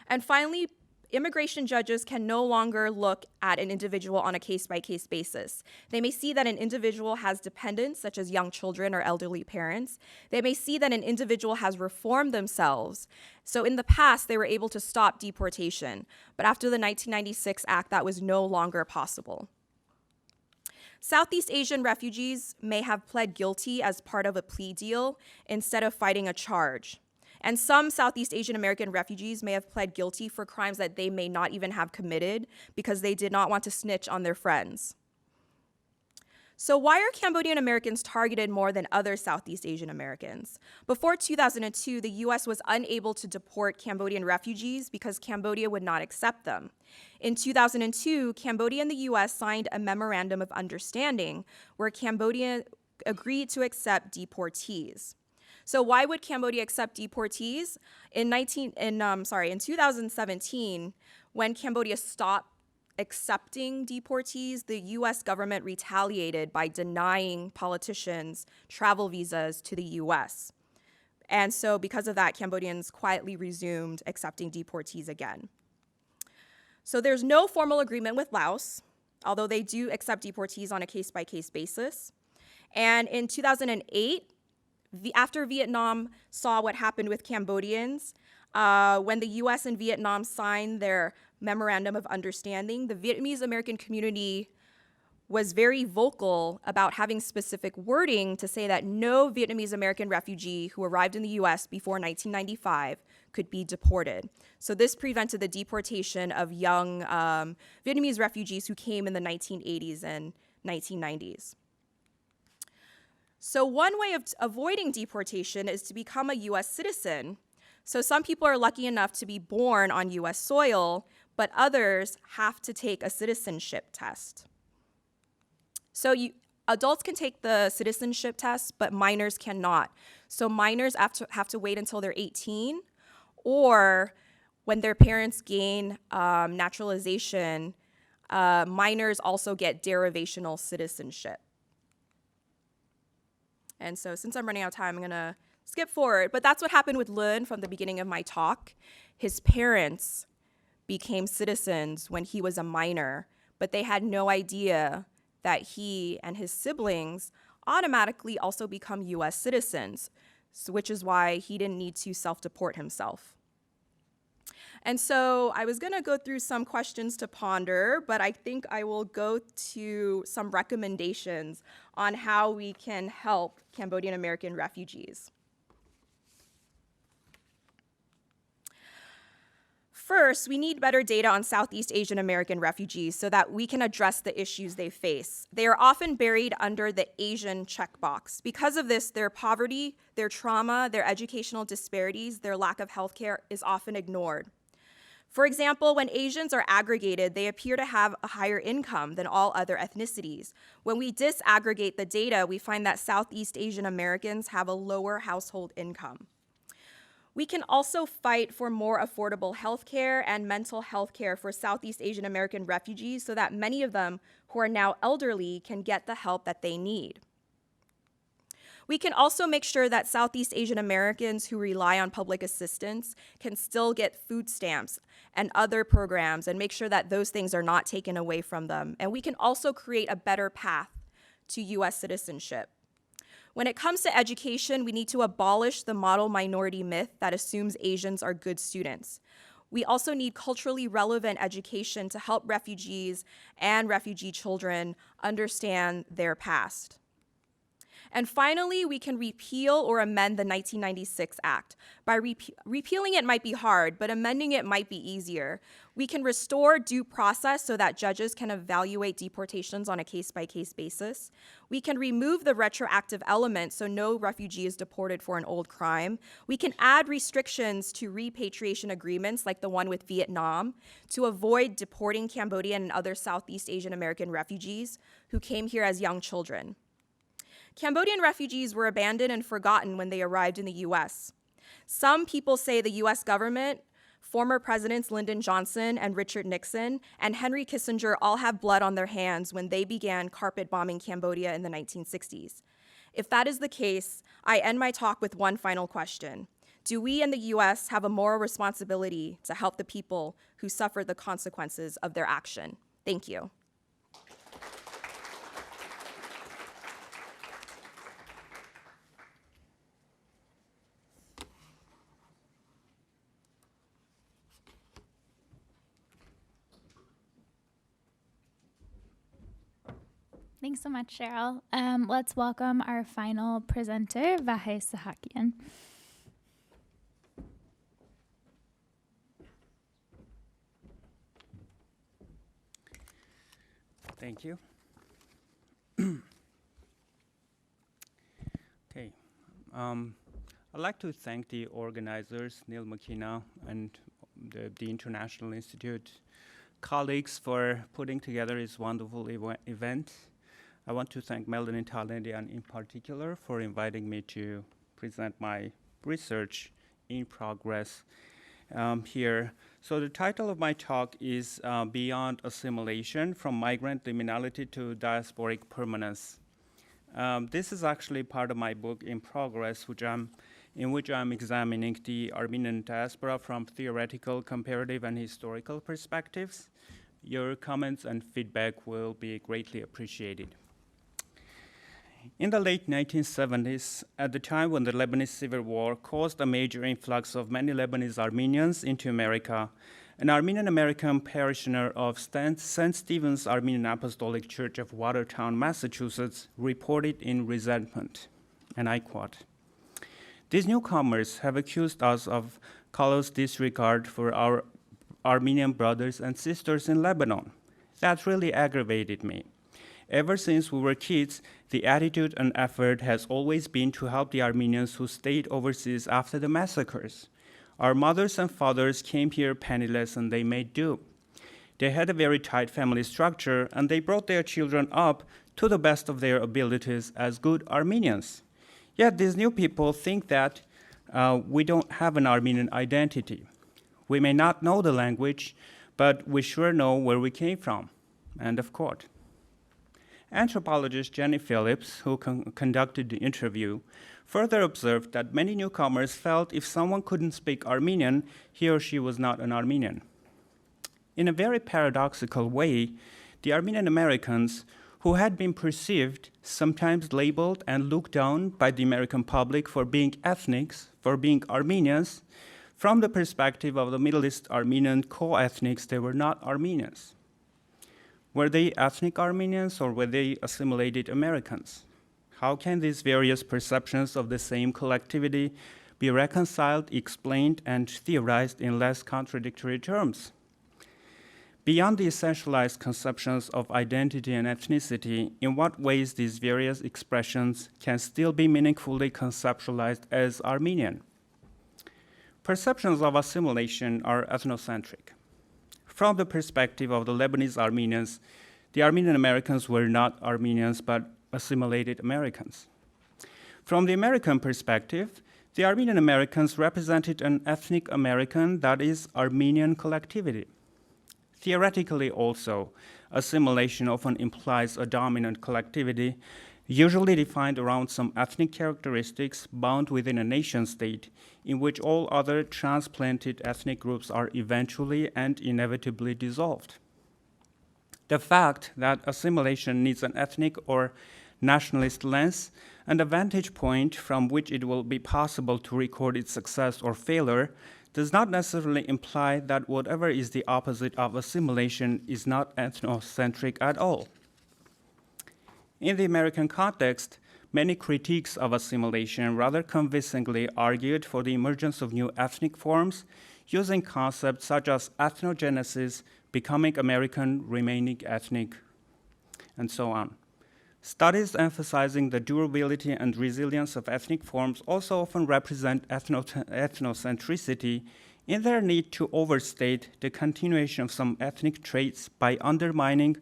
And finally, immigration judges can no longer look at an individual on a case-by-case basis. They may see that an individual has dependents, such as young children or elderly parents. They may see that an individual has reformed themselves. So in the past, they were able to stop deportation. But after the 1996 Act, that was no longer possible. Southeast Asian refugees may have pled guilty as part of a plea deal instead of fighting a charge. And some Southeast Asian American refugees may have pled guilty for crimes that they may not even have committed because they did not want to snitch on their friends. So why are Cambodian Americans targeted more than other Southeast Asian Americans? Before 2002, the US was unable to deport Cambodian refugees because Cambodia would not accept them. In 2002, Cambodia and the US signed a memorandum of understanding where Cambodia agreed to accept deportees. So why would Cambodia accept deportees? In 2017, when Cambodia stopped accepting deportees, the US government retaliated by denying politicians travel visas to the US. And so because of that, Cambodians quietly resumed accepting deportees again. So there's no formal agreement with Laos, although they do accept deportees on a case-by-case basis. And in 2008, after Vietnam saw what happened with Cambodians, when the US and Vietnam signed their memorandum of understanding, the Vietnamese American community was very vocal about having specific wording to say that no Vietnamese American refugee who arrived in the US before 1995 could be deported. So this prevented the deportation of young Vietnamese refugees who came in the 1980s and 1990s. So one way of avoiding deportation is to become a US citizen. So some people are lucky enough to be born on US soil, but others have to take a citizenship test. So adults can take the citizenship test, but minors cannot. So minors have to wait until they're 18, or when their parents gain naturalization, minors also get derivational citizenship. And so since I'm running out of time, I'm gonna skip forward, but that's what happened with Lun from the beginning of my talk. His parents became citizens when he was a minor, but they had no idea that he and his siblings automatically also become US citizens, which is why he didn't need to self-deport himself. And so I was gonna go through some questions to ponder, but I think I will go to some recommendations on how we can help Cambodian American refugees. First, we need better data on Southeast Asian American refugees so that we can address the issues they face. They are often buried under the Asian checkbox. Because of this, their poverty, their trauma, their educational disparities, their lack of healthcare is often ignored. For example, when Asians are aggregated, they appear to have a higher income than all other ethnicities. When we disaggregate the data, we find that Southeast Asian Americans have a lower household income. We can also fight for more affordable healthcare and mental health care for Southeast Asian American refugees so that many of them who are now elderly can get the help that they need. We can also make sure that Southeast Asian Americans who rely on public assistance can still get food stamps and other programs and make sure that those things are not taken away from them. And we can also create a better path to US citizenship. When it comes to education, we need to abolish the model minority myth that assumes Asians are good students. We also need culturally relevant education to help refugees and refugee children understand their past. And finally, we can repeal or amend the 1996 Act. By repealing it might be hard, but amending it might be easier. We can restore due process so that judges can evaluate deportations on a case-by-case basis. We can remove the retroactive element so no refugee is deported for an old crime. We can add restrictions to repatriation agreements like the one with Vietnam to avoid deporting Cambodian and other Southeast Asian American refugees who came here as young children. Cambodian refugees were abandoned and forgotten when they arrived in the US. Some people say the US government, former presidents Lyndon Johnson and Richard Nixon, and Henry Kissinger all have blood on their hands when they began carpet bombing Cambodia in the 1960s. If that is the case, I end my talk with one final question. Do we in the US have a moral responsibility to help the people who suffer the consequences of their action? Thank you. Thanks so much, Cheryl. Let's welcome our final presenter, Vahe Sahakian. Thank you. Okay. I'd like to thank the organizers, Neil McKenna and the International Institute colleagues for putting together this wonderful event. I want to thank Meldon and Talendian in particular for inviting me to present my research in progress here. So the title of my talk is Beyond Assimilation, From Migrant Liminality to Diasporic Permanence. This is actually part of my book in progress, in which I'm examining the Armenian diaspora from theoretical, comparative, and historical perspectives. Your comments and feedback will be greatly appreciated. In the late 1970s, at the time when the Lebanese Civil War caused a major influx of many Lebanese Armenians into America, an Armenian-American parishioner of St. Stephen's Armenian Apostolic Church of Watertown, Massachusetts, reported in resentment, and I quote, "These newcomers have accused us of callous disregard for our Armenian brothers and sisters in Lebanon. That really aggravated me. Ever since we were kids, the attitude and effort has always been to help the Armenians who stayed overseas after the massacres. Our mothers and fathers came here penniless and they made do. They had a very tight family structure and they brought their children up to the best of their abilities as good Armenians. Yet these new people think that we don't have an Armenian identity. We may not know the language, but we sure know where we came from." End of quote. Anthropologist Jenny Phillips, who conducted the interview, further observed that many newcomers felt if someone couldn't speak Armenian, he or she was not an Armenian. In a very paradoxical way, the Armenian Americans, who had been perceived, sometimes labeled and looked down by the American public for being ethnics, for being Armenians, from the perspective of the Middle East Armenian co-ethnics, they were not Armenians. Were they ethnic Armenians or were they assimilated Americans? How can these various perceptions of the same collectivity be reconciled, explained, and theorized in less contradictory terms? Beyond the essentialized conceptions of identity and ethnicity, in what ways these various expressions can still be meaningfully conceptualized as Armenian? Perceptions of assimilation are ethnocentric. From the perspective of the Lebanese Armenians, the Armenian Americans were not Armenians but assimilated Americans. From the American perspective, the Armenian Americans represented an ethnic American, that is, Armenian collectivity. Theoretically also, assimilation often implies a dominant collectivity, usually defined around some ethnic characteristics bound within a nation-state, in which all other transplanted ethnic groups are eventually and inevitably dissolved. The fact that assimilation needs an ethnic or nationalist lens and a vantage point from which it will be possible to record its success or failure does not necessarily imply that whatever is the opposite of assimilation is not ethnocentric at all. In the American context, many critiques of assimilation rather convincingly argued for the emergence of new ethnic forms using concepts such as ethnogenesis, becoming American, remaining ethnic, and so on. Studies emphasizing the durability and resilience of ethnic forms also often represent ethnocentricity in their need to overstate the continuation of some ethnic traits by undermining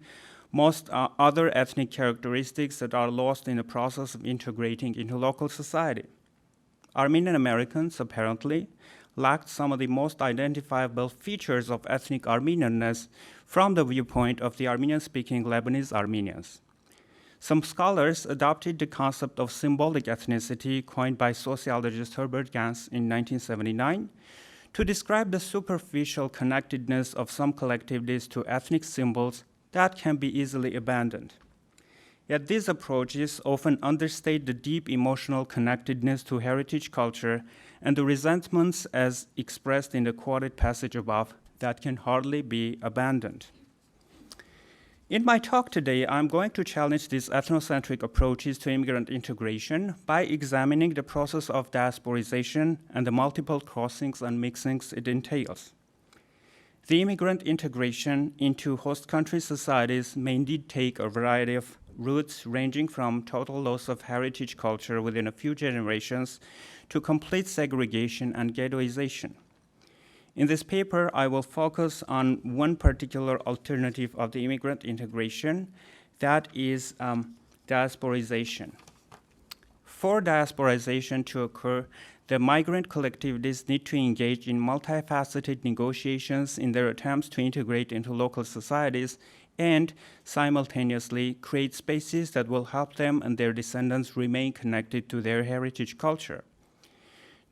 most other ethnic characteristics that are lost in the process of integrating into local society. Armenian Americans, apparently, lacked some of the most identifiable features of ethnic Armenianness from the viewpoint of the Armenian-speaking Lebanese Armenians. Some scholars adopted the concept of symbolic ethnicity coined by sociologist Herbert Gans in 1979 to describe the superficial connectedness of some collectivities to ethnic symbols that can be easily abandoned. Yet these approaches often understate the deep emotional connectedness to heritage culture and the resentments as expressed in the quoted passage above that can hardly be abandoned. In my talk today, I'm going to challenge these ethnocentric approaches to immigrant integration by examining the process of diasporization and the multiple crossings and mixings it entails. The immigrant integration into host country societies may indeed take a variety of routes, ranging from total loss of heritage culture within a few generations to complete segregation and ghettoization. In this paper, I will focus on one particular alternative of the immigrant integration, that is diasporization. For diasporization to occur, the migrant collectivities need to engage in multifaceted negotiations in their attempts to integrate into local societies and simultaneously create spaces that will help them and their descendants remain connected to their heritage culture.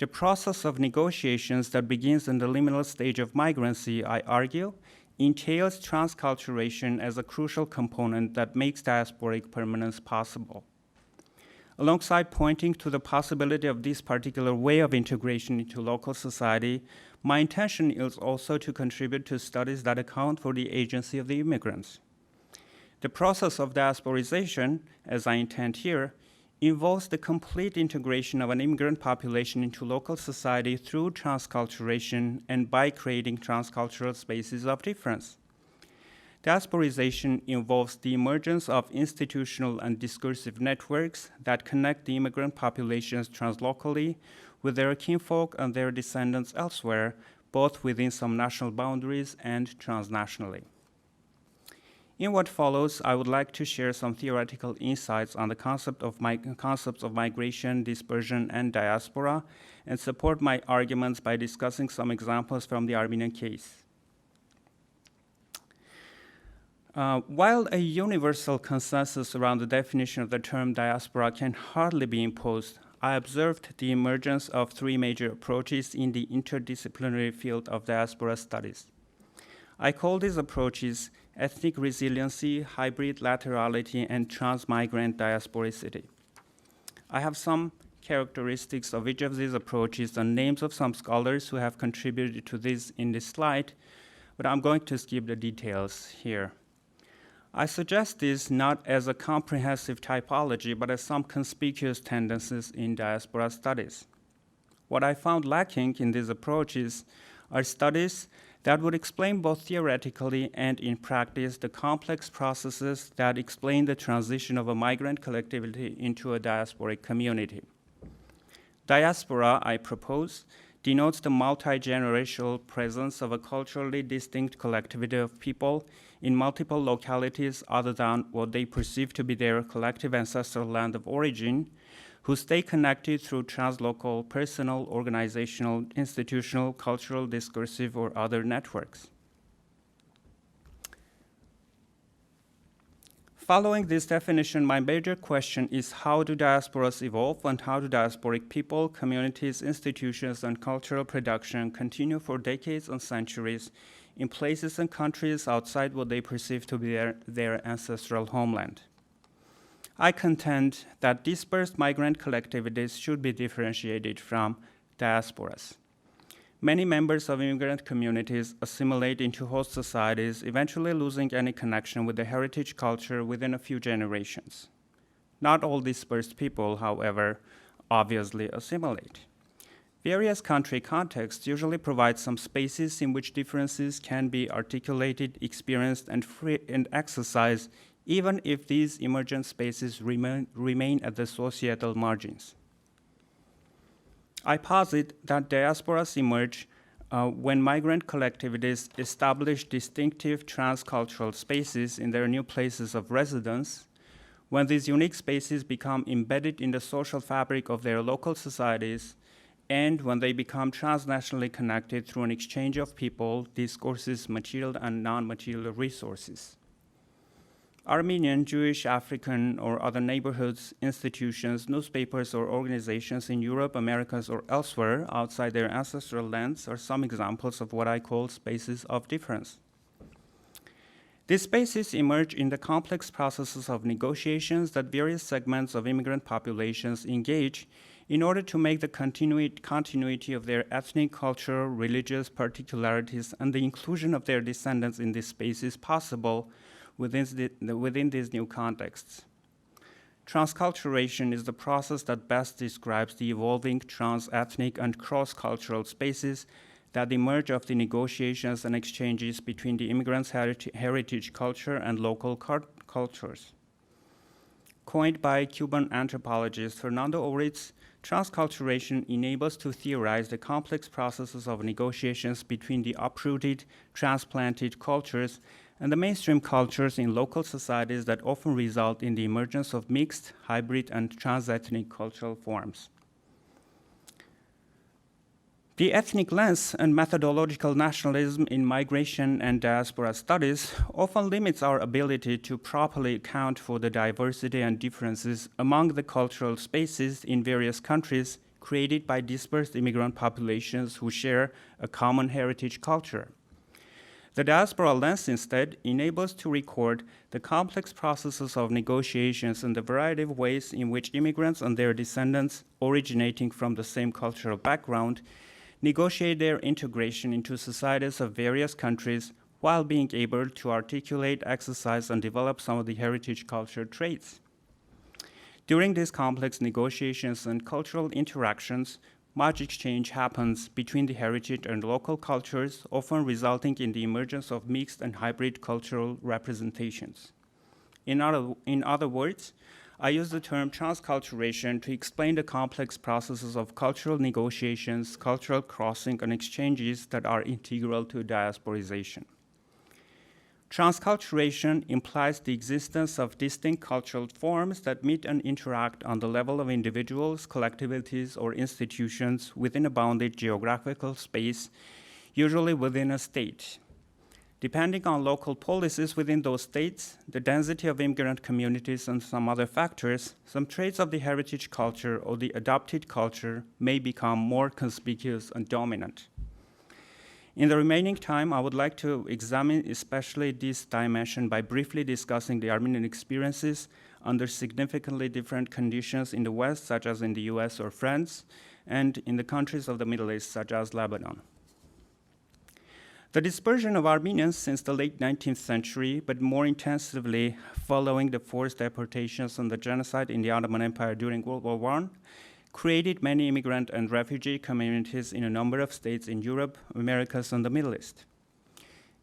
The process of negotiations that begins in the liminal stage of migrancy, I argue, entails transculturation as a crucial component that makes diasporic permanence possible. Alongside pointing to the possibility of this particular way of integration into local society, my intention is also to contribute to studies that account for the agency of the immigrants. The process of diasporization, as I intend here, involves the complete integration of an immigrant population into local society through transculturation and by creating transcultural spaces of difference. Diasporization involves the emergence of institutional and discursive networks that connect the immigrant populations translocally with their kinfolk and their descendants elsewhere, both within some national boundaries and transnationally. In what follows, I would like to share some theoretical insights on the concepts of migration, dispersion, and diaspora, and support my arguments by discussing some examples from the Armenian case. While a universal consensus around the definition of the term diaspora can hardly be imposed, I observed the emergence of three major approaches in the interdisciplinary field of diaspora studies. I call these approaches ethnic resiliency, hybrid laterality, and transmigrant diasporicity. I have some characteristics of each of these approaches and names of some scholars who have contributed to this in this slide, but I'm going to skip the details here. I suggest this not as a comprehensive typology, but as some conspicuous tendencies in diaspora studies. What I found lacking in these approaches are studies that would explain both theoretically and in practice the complex processes that explain the transition of a migrant collectivity into a diasporic community. Diaspora, I propose, denotes the multi-generational presence of a culturally distinct collectivity of people in multiple localities other than what they perceive to be their collective ancestral land of origin, who stay connected through translocal, personal, organizational, institutional, cultural, discursive, or other networks. Following this definition, my major question is how do diasporas evolve and how do diasporic people, communities, institutions, and cultural production continue for decades and centuries in places and countries outside what they perceive to be their ancestral homeland? I contend that dispersed migrant collectivities should be differentiated from diasporas. Many members of immigrant communities assimilate into host societies, eventually losing any connection with the heritage culture within a few generations. Not all dispersed people, however, obviously assimilate. Various country contexts usually provide some spaces in which differences can be articulated, experienced, and exercised, even if these emergent spaces remain at the societal margins. I posit that diasporas emerge when migrant collectivities establish distinctive transcultural spaces in their new places of residence, when these unique spaces become embedded in the social fabric of their local societies, and when they become transnationally connected through an exchange of people, discourses, material and non-material resources. Armenian, Jewish, African, or other neighborhoods, institutions, newspapers, or organizations in Europe, Americas, or elsewhere outside their ancestral lands are some examples of what I call spaces of difference. These spaces emerge in the complex processes of negotiations that various segments of immigrant populations engage in order to make the continuity of their ethnic, cultural, religious particularities and the inclusion of their descendants in these spaces possible within these new contexts. Transculturation is the process that best describes the evolving trans-ethnic and cross-cultural spaces that emerged of the negotiations and exchanges between the immigrants' heritage culture and local cultures. Coined by Cuban anthropologist Fernando Oritz, transculturation enables to theorize the complex processes of negotiations between the uprooted, transplanted cultures and the mainstream cultures in local societies that often result in the emergence of mixed, hybrid, and transethnic cultural forms. The ethnic lens and methodological nationalism in migration and diaspora studies often limits our ability to properly account for the diversity and differences among the cultural spaces in various countries created by dispersed immigrant populations who share a common heritage culture. The diaspora lens instead enables to record the complex processes of negotiations and the variety of ways in which immigrants and their descendants originating from the same cultural background negotiate their integration into societies of various countries while being able to articulate, exercise, and develop some of the heritage culture traits. During these complex negotiations and cultural interactions, much exchange happens between the heritage and local cultures, often resulting in the emergence of mixed and hybrid cultural representations. In other words, I use the term transculturation to explain the complex processes of cultural negotiations, cultural crossing, and exchanges that are integral to diasporization. Transculturation implies the existence of distinct cultural forms that meet and interact on the level of individuals, collectivities, or institutions within a bounded geographical space, usually within a state. Depending on local policies within those states, the density of immigrant communities, and some other factors, some traits of the heritage culture or the adopted culture may become more conspicuous and dominant. In the remaining time, I would like to examine especially this dimension by briefly discussing the Armenian experiences under significantly different conditions in the West, such as in the US or France, and in the countries of the Middle East, such as Lebanon. The dispersion of Armenians since the late 19th century, but more intensively following the forced deportations and the genocide in the Ottoman Empire during World War I, created many immigrant and refugee communities in a number of states in Europe, Americas, and the Middle East.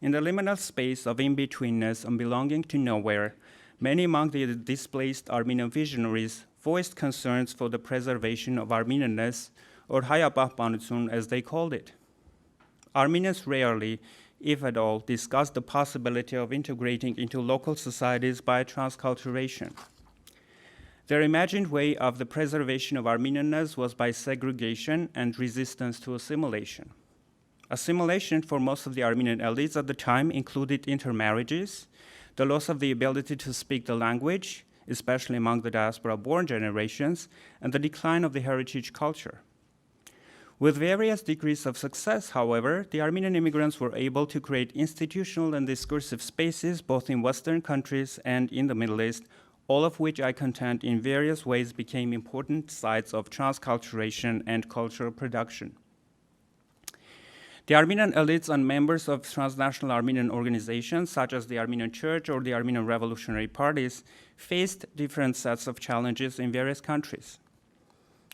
In the liminal space of in-betweenness and belonging to nowhere, many among the displaced Armenian visionaries voiced concerns for the preservation of Armenianness, or Hayabahbanutsun as they called it. Armenians rarely, if at all, discuss the possibility of integrating into local societies by transculturation. Their imagined way of the preservation of Armenianness was by segregation and resistance to assimilation. Assimilation for most of the Armenian elites at the time included intermarriages, the loss of the ability to speak the language, especially among the diaspora-born generations, and the decline of the heritage culture. With various degrees of success, however, the Armenian immigrants were able to create institutional and discursive spaces both in Western countries and in the Middle East, all of which I contend in various ways became important sites of transculturation and cultural production. The Armenian elites and members of transnational Armenian organizations, such as the Armenian Church or the Armenian Revolutionary Parties, faced different sets of challenges in various countries.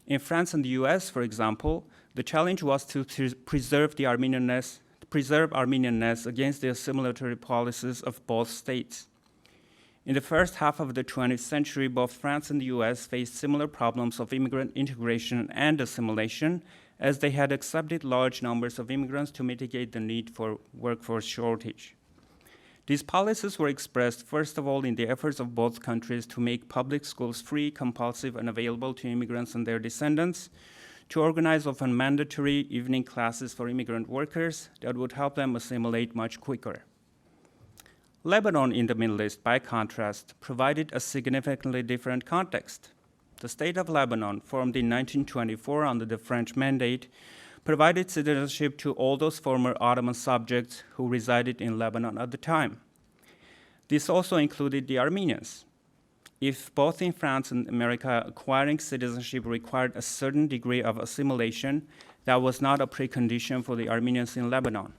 In France and the US, for example, the challenge was to preserve Armenianness against the assimilatory policies of both states. In the first half of the 20th century, both France and the US faced similar problems of immigrant integration and assimilation, as they had accepted large numbers of immigrants to mitigate the need for workforce shortage. These policies were expressed, first of all, in the efforts of both countries to make public schools free, compulsive, and available to immigrants and their descendants, to organize often mandatory evening classes for immigrant workers that would help them assimilate much quicker. Lebanon in the Middle East, by contrast, provided a significantly different context. The State of Lebanon, formed in 1924 under the French Mandate, provided citizenship to all those former Ottoman subjects who resided in Lebanon at the time. This also included the Armenians. If both in France and America acquiring citizenship required a certain degree of assimilation, that was not a precondition for the Armenians in Lebanon.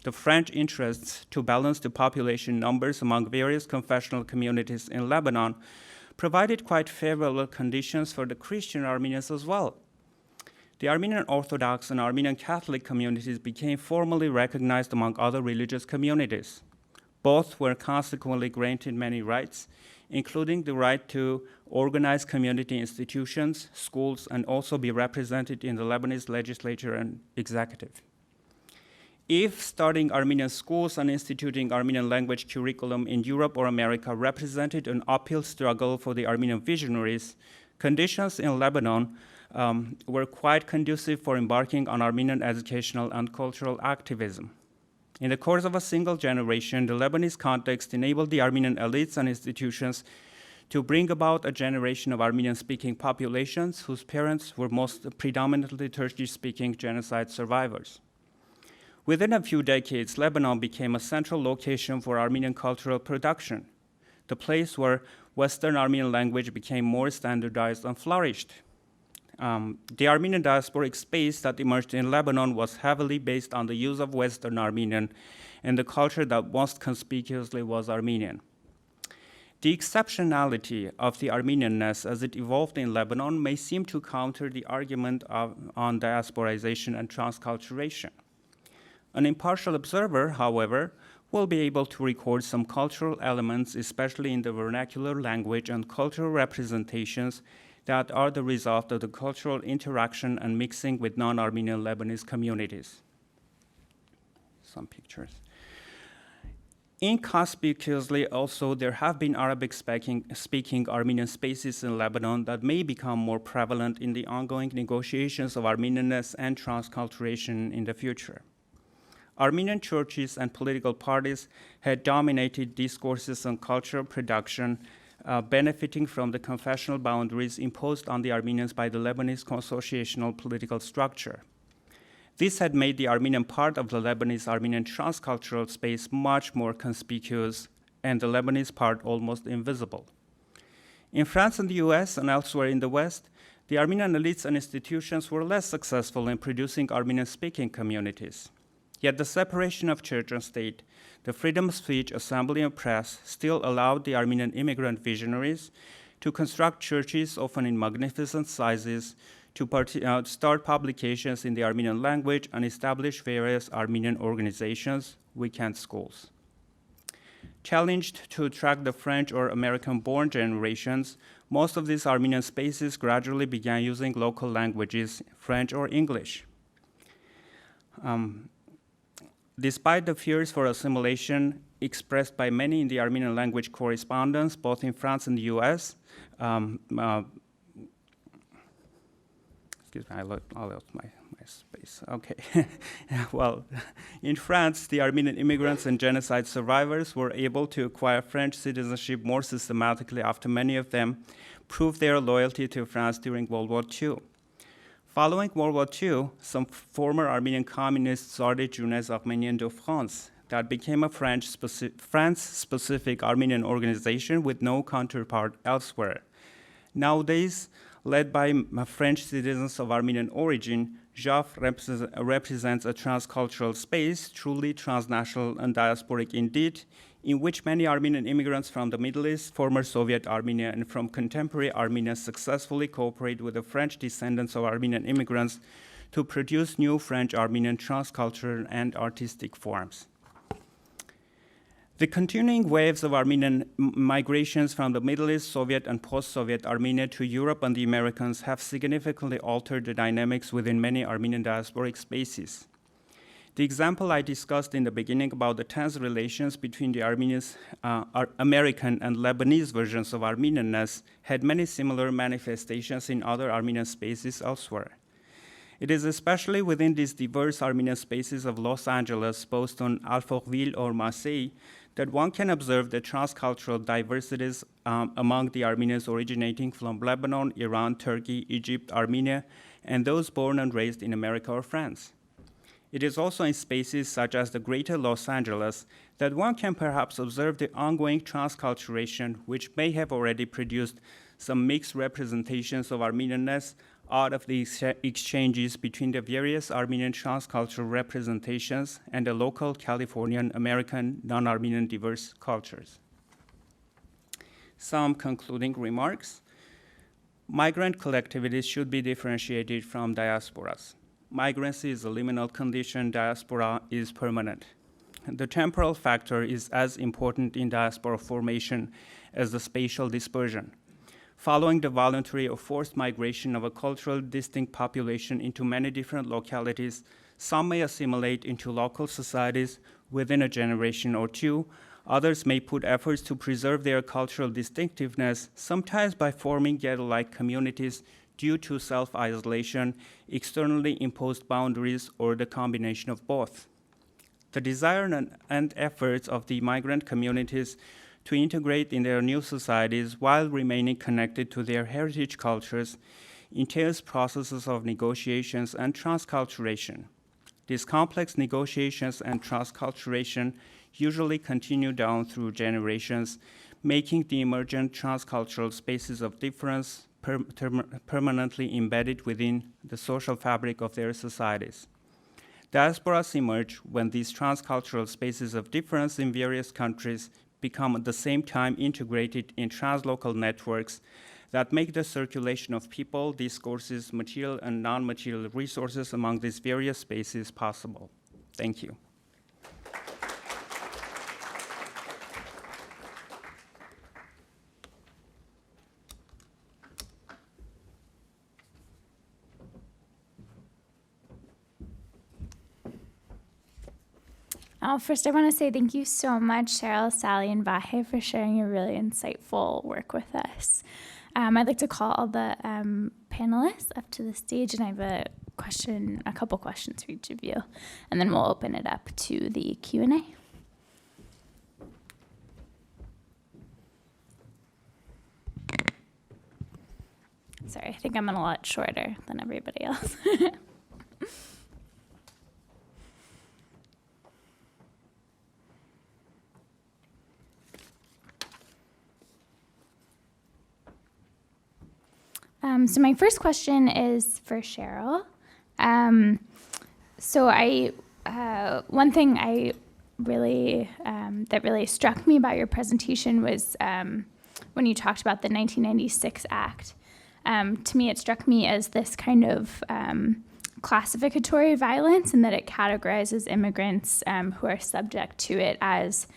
The French interests to balance the population numbers among various confessional communities in Lebanon provided quite favorable conditions for the Christian Armenians as well. The Armenian Orthodox and Armenian Catholic communities became formally recognized among other religious communities. Both were consequently granted many rights, including the right to organize community institutions, schools, and also be represented in the Lebanese legislature and executive. If starting Armenian schools and instituting Armenian language curriculum in Europe or America represented an uphill struggle for the Armenian visionaries, conditions in Lebanon were quite conducive for embarking on Armenian educational and cultural activism. In the course of a single generation, the Lebanese context enabled the Armenian elites and institutions to bring about a generation of Armenian-speaking populations whose parents were most predominantly Turkish-speaking genocide survivors. Within a few decades, Lebanon became a central location for Armenian cultural production, the place where Western Armenian language became more standardized and flourished. The Armenian diasporic space that emerged in Lebanon was heavily based on the use of Western Armenian and the culture that most conspicuously was Armenian. The exceptionality of the Armenianness as it evolved in Lebanon may seem to counter the argument on diasporization and transculturation. An impartial observer, however, will be able to record some cultural elements, especially in the vernacular language and cultural representations that are the result of the cultural interaction and mixing with non-Armenian Lebanese communities. Some pictures. Inconspicuously also, there have been Arabic-speaking Armenian spaces in Lebanon that may become more prevalent in the ongoing negotiations of Armenianness and transculturation in the future. Armenian churches and political parties had dominated discourses on cultural production, benefiting from the confessional boundaries imposed on the Armenians by the Lebanese consociational political structure. This had made the Armenian part of the Lebanese Armenian transcultural space much more conspicuous and the Lebanese part almost invisible. In France and the US and elsewhere in the West, the Armenian elites and institutions were less successful in producing Armenian-speaking communities. Yet the separation of church and state, the freedom of speech, assembly, and press still allowed the Armenian immigrant visionaries to construct churches, often in magnificent sizes, to start publications in the Armenian language and establish various Armenian organizations, weekend schools. Challenged to attract the French or American-born generations, most of these Armenian spaces gradually began using local languages, French or English. Despite the fears for assimilation expressed by many in the Armenian language correspondence, both in France and the US, excuse me, I lost my space. Okay. Well, in France, the Armenian immigrants and genocide survivors were able to acquire French citizenship more systematically after many of them proved their loyalty to France during World War II. Following World War II, some former Armenian communists started Jeunesse Arménienne de France that became a France-specific Armenian organization with no counterpart elsewhere. Nowadays, led by French citizens of Armenian origin, JAF represents a transcultural space, truly transnational and diasporic indeed, in which many Armenian immigrants from the Middle East, former Soviet Armenia, and from contemporary Armenia successfully cooperate with the French descendants of Armenian immigrants to produce new French-Armenian transcultural and artistic forms. The continuing waves of Armenian migrations from the Middle East, Soviet, and post-Soviet Armenia to Europe and the Americas have significantly altered the dynamics within many Armenian diasporic spaces. The example I discussed in the beginning about the tense relations between the American and Lebanese versions of Armenianness had many similar manifestations in other Armenian spaces elsewhere. It is especially within these diverse Armenian spaces of Los Angeles, Boston, Alfortville, or Marseille that one can observe the transcultural diversities among the Armenians originating from Lebanon, Iran, Turkey, Egypt, Armenia, and those born and raised in America or France. It is also in spaces such as the greater Los Angeles that one can perhaps observe the ongoing transculturation, which may have already produced some mixed representations of Armenianness out of the exchanges between the various Armenian transcultural representations and the local Californian, American, non-Armenian diverse cultures. Some concluding remarks. Migrant collectivities should be differentiated from diasporas. Migrancy is a liminal condition, diaspora is permanent. The temporal factor is as important in diaspora formation as the spatial dispersion. Following the voluntary or forced migration of a culturally distinct population into many different localities, some may assimilate into local societies within a generation or two. Others may put efforts to preserve their cultural distinctiveness, sometimes by forming ghetto-like communities due to self-isolation, externally imposed boundaries, or the combination of both. The desire and efforts of the migrant communities to integrate in their new societies while remaining connected to their heritage cultures entails processes of negotiations and transculturation. These complex negotiations and transculturation usually continue down through generations, making the emergent transcultural spaces of difference permanently embedded within the social fabric of their societies. Diasporas emerge when these transcultural spaces of difference in various countries become at the same time integrated in translocal networks that make the circulation of people, discourses, material and non-material resources among these various spaces possible. Thank you. First, I want to say thank you so much, Cheryl, Sally, and Vahe, for sharing your really insightful work with us. I'd like to call all the panelists up to the stage, and I have a couple questions for each of you, and then we'll open it up to the Q&A. Sorry, I think I'm a lot shorter than everybody else. So my first question is for Cheryl. One thing I really that really struck me about your presentation was when you talked about the 1996 Act. To me, it struck me as this kind of classificatory violence, and that it categorizes immigrants who are subject to it as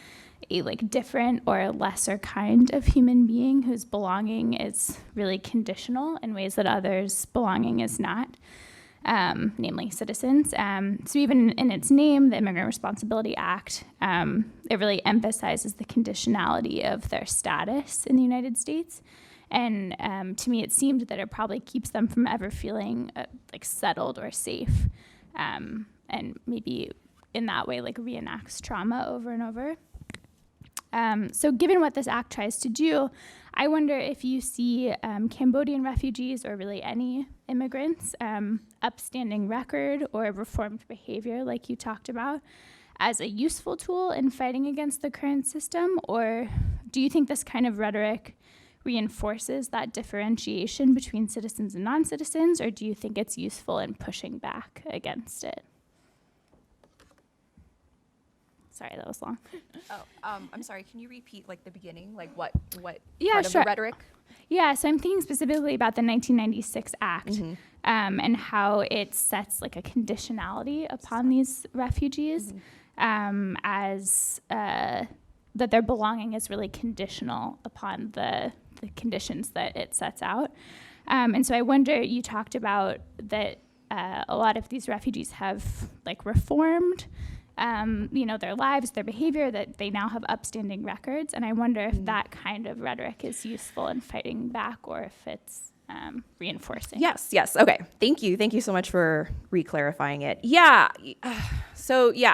a different or lesser kind of human being whose belonging is really conditional in ways that others' belonging is not, namely citizens. So even in its name, the Immigrant Responsibility Act, it really emphasizes the conditionality of their status in the United States. And to me, it seemed that it probably keeps them from ever feeling settled or safe, and maybe in that way reenacts trauma over and over. So given what this act tries to do, I wonder if you see Cambodian refugees, or really any immigrants, upstanding record or reformed behavior like you talked about, as a useful tool in fighting against the current system? Or do you think this kind of rhetoric reinforces that differentiation between citizens and non-citizens, or do you think it's useful in pushing back against it? Sorry, that was long. I'm sorry, can you repeat the beginning? What Yeah, part of sure. the rhetoric? Yeah, so I'm thinking specifically about the 1996 Act, and how it sets a conditionality upon these refugees, as that their belonging is really conditional upon the conditions that it sets out. And so I wonder, you talked about that a lot of these refugees have reformed their lives, their behavior, that they now have upstanding records. And I wonder if that kind of rhetoric is useful in fighting back, or if it's reinforcing. Yes. Okay. Thank you. Thank you so much for re-clarifying it. Yeah. So yeah,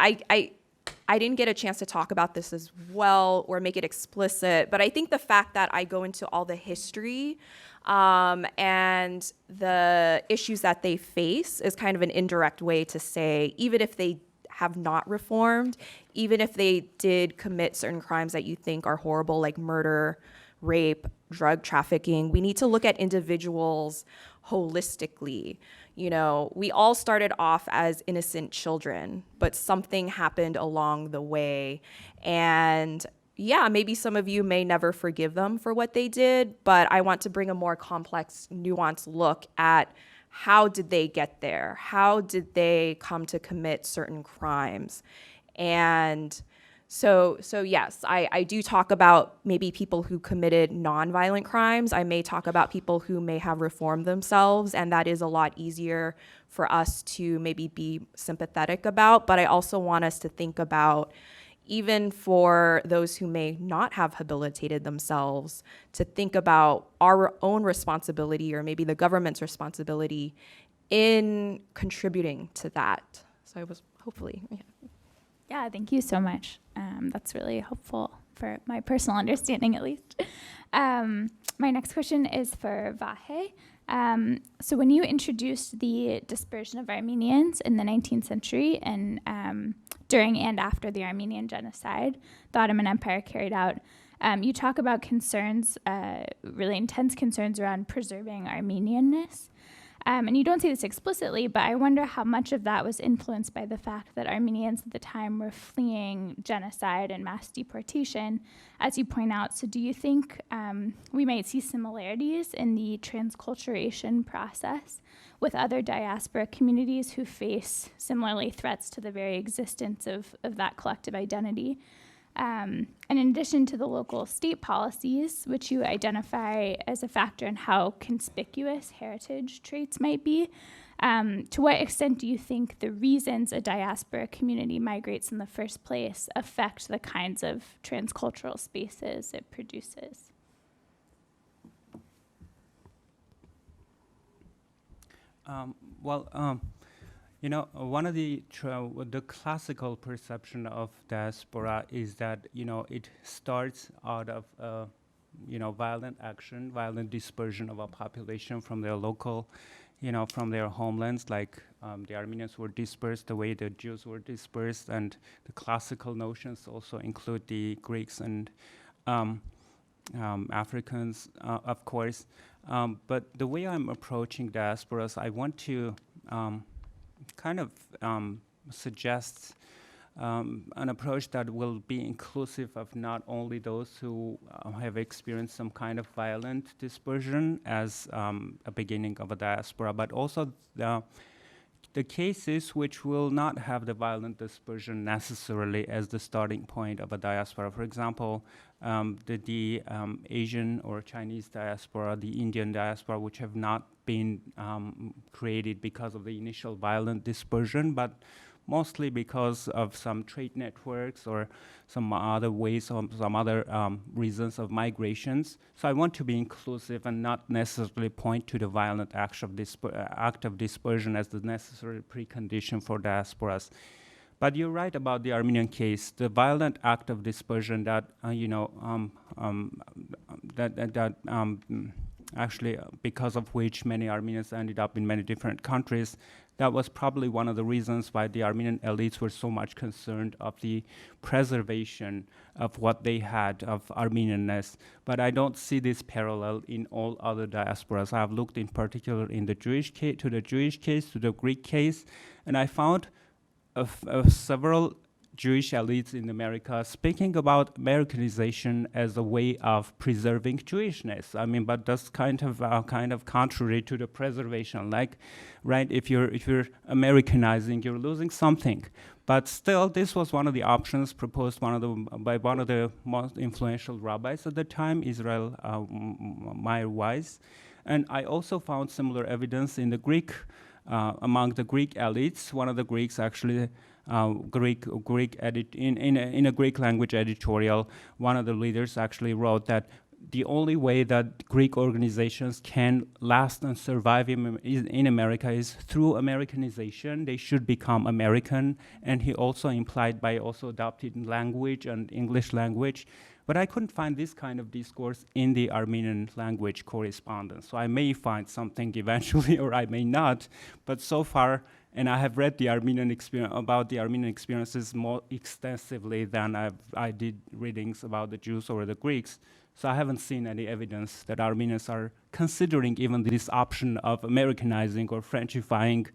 I didn't get a chance to talk about this as well or make it explicit, but I think the fact that I go into all the history and the issues that they face is kind of an indirect way to say, even if they have not reformed, even if they did commit certain crimes that you think are horrible, like murder, rape, drug trafficking, we need to look at individuals holistically. We all started off as innocent children, but something happened along the way. And yeah, maybe some of you may never forgive them for what they did, but I want to bring a more complex, nuanced look at how did they get there? How did they come to commit certain crimes? And so yes, I do talk about maybe people who committed nonviolent crimes. I may talk about people who may have reformed themselves, and that is a lot easier for us to maybe be sympathetic about. But I also want us to think about, even for those who may not have habilitated themselves, to think about our own responsibility, or maybe the government's responsibility, in contributing to that. So I was hopefully, yeah. Yeah, thank you so much. That's really helpful for my personal understanding, at least. My next question is for Vahe. So when you introduced the dispersion of Armenians in the 19th century and during and after the Armenian genocide the Ottoman Empire carried out, you talk about concerns, really intense concerns around preserving Armenianness. And you don't say this explicitly, but I wonder how much of that was influenced by the fact that Armenians at the time were fleeing genocide and mass deportation, as you point out. So do you think we might see similarities in the transculturation process with other diaspora communities who face similarly threats to the very existence of that collective identity? And in addition to the local state policies, which you identify as a factor in how conspicuous heritage traits might be, to what extent do you think the reasons a diaspora community migrates in the first place affect the kinds of transcultural spaces it produces? You know, one of the classical perception of diaspora is that, you know, it starts out of, you know, violent action, violent dispersion of a population from their local, you know, from their homelands, like the Armenians were dispersed the way the Jews were dispersed, and the classical notions also include the Greeks and Africans, of course. But the way I'm approaching diasporas, I want to kind of suggests an approach that will be inclusive of not only those who have experienced some kind of violent dispersion as a beginning of a diaspora, but also the cases which will not have the violent dispersion necessarily as the starting point of a diaspora. For example, the Asian or Chinese diaspora, the Indian diaspora, which have not been created because of the initial violent dispersion, but mostly because of some trade networks or some other ways, or some other reasons of migrations. So I want to be inclusive and not necessarily point to the violent act of dispersion as the necessary precondition for diasporas. But you're right about the Armenian case. The violent act of dispersion that, actually, because of which many Armenians ended up in many different countries, that was probably one of the reasons why the Armenian elites were so much concerned of the preservation of what they had of Armenianness. But I don't see this parallel in all other diasporas. I have looked in particular in the Jewish case, to the Greek case, and I found several Jewish elites in America speaking about Americanization as a way of preserving Jewishness. I mean, but that's kind of contrary to the preservation. Like, right? If you're Americanizing, you're losing something. But still, this was one of the options proposed by one of the most influential rabbis at the time, Israel Meir Weiss. And I also found similar evidence in the Greek, among the Greek elites. One of the Greeks actually. In a Greek language editorial, one of the leaders actually wrote that the only way that Greek organizations can last and survive in America is through Americanization. They should become American. And he also implied by also adopting language and English language. But I couldn't find this kind of discourse in the Armenian language correspondence. So I may find something eventually, or I may not. But so far, and I have read the Armenian experiences more extensively than I did readings about the Jews or the Greeks. So I haven't seen any evidence that Armenians are considering even this option of Americanizing or Frenchifying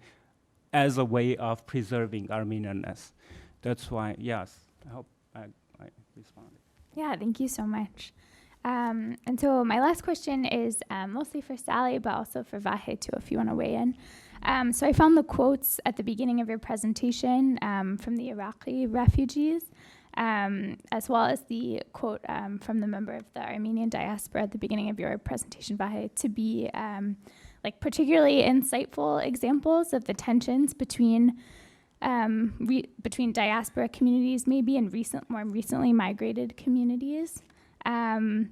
as a way of preserving Armenianness. That's why, yes, I hope I responded. Yeah, thank you so much. And so my last question is mostly for Sally, but also for Vahe too, if you want to weigh in. So I found the quotes at the beginning of your presentation from the Iraqi refugees, as well as the quote from the member of the Armenian diaspora at the beginning of your presentation, Vahe, to be like particularly insightful examples of the tensions between between diaspora communities maybe and more recently migrated communities. And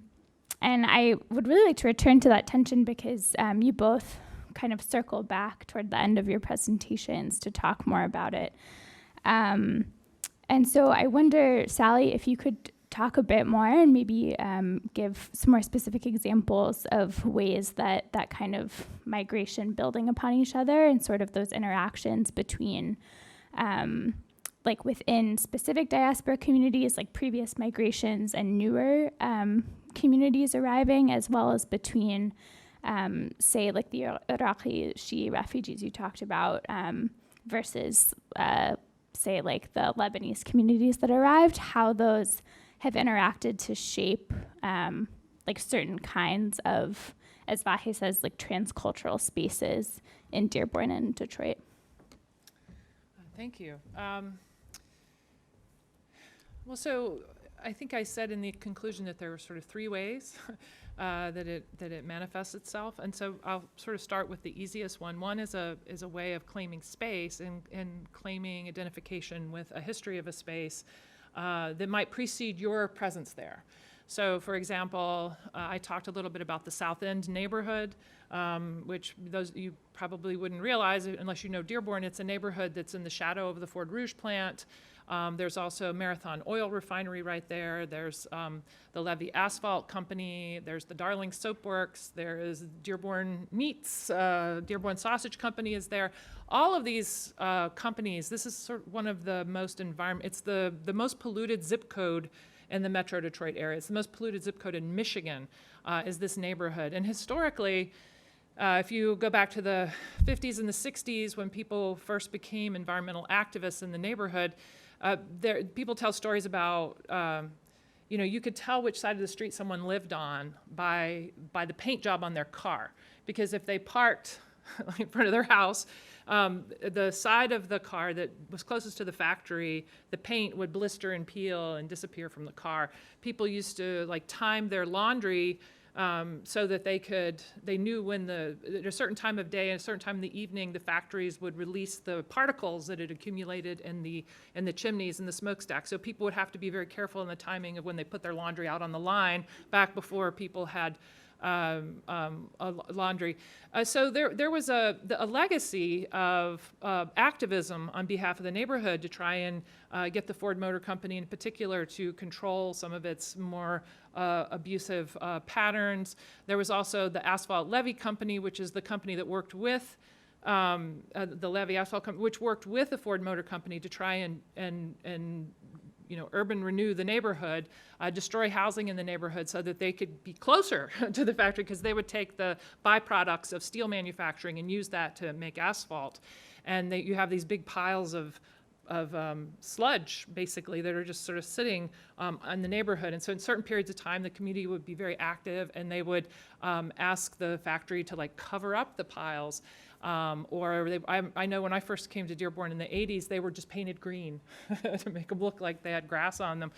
I would really like to return to that tension because you both kind of circle back toward the end of your presentations to talk more about it. And so I wonder, Sally, if you could talk a bit more and maybe give some more specific examples of ways that that kind of migration building upon each other and sort of those interactions between like within specific diaspora communities, like previous migrations and newer communities arriving, as well as between, say, like the Iraqi Shia refugees you talked about versus, say, like the Lebanese communities that arrived, how those have interacted to shape like certain kinds of, as Vahe says, like transcultural spaces in Dearborn and Detroit. Thank you. Well, so I think I said in the conclusion that there were sort of three ways that it manifests itself, and so I'll sort of start with the easiest one. One is a way of claiming space and claiming identification with a history of a space that might precede your presence there. So, for example, I talked a little bit about the South End neighborhood, which those you probably wouldn't realize unless you know Dearborn. It's a neighborhood that's in the shadow of the Ford Rouge plant. There's also Marathon Oil Refinery right there. There's the Levy Asphalt Company. There's the Darling Soap Works. There is Dearborn Meats. Dearborn Sausage Company is there. All of these companies, this is sort of one of the most it's the most polluted zip code in the Metro Detroit area. It's the most polluted zip code in Michigan, is this neighborhood. And historically, if you go back to the 50s and the 60s when people first became environmental activists in the neighborhood, people tell stories about, you could tell which side of the street someone lived on by the paint job on their car. Because if they parked in front of their house, the side of the car that was closest to the factory, the paint would blister and peel and disappear from the car. People used to like time their laundry so that they knew when at a certain time of day and a certain time in the evening, the factories would release the particles that had accumulated in the chimneys and the smokestack. So people would have to be very careful in the timing of when they put their laundry out on the line back before people had laundry. So there was a legacy of activism on behalf of the neighborhood to try and get the Ford Motor Company in particular to control some of its more abusive patterns. There was also the Asphalt Levy Company, which is the company that worked with the Levy Asphalt Company, which worked with the Ford Motor Company to try and urban renew the neighborhood, destroy housing in the neighborhood so that they could be closer to the factory because they would take the byproducts of steel manufacturing and use that to make asphalt. And you have these big piles of sludge, basically, that are just sort of sitting in the neighborhood. And so in certain periods of time, the community would be very active and they would ask the factory to like cover up the piles. I know when I first came to Dearborn in the 80s, they were just painted green to make them look like they had grass on them.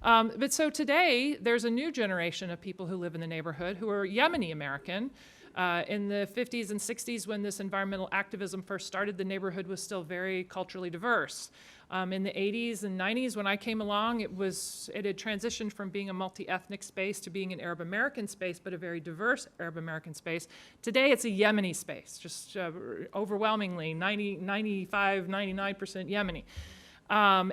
But so today, there's a new generation of people who live in the neighborhood who are Yemeni American. In the 50s and 60s, when this environmental activism first started, the neighborhood was still very culturally diverse. In the 80s and 90s, when I came along, it had transitioned from being a multi-ethnic space to being an Arab American space, but a very diverse Arab American space. Today, it's a Yemeni space, just overwhelmingly 95, 99% Yemeni.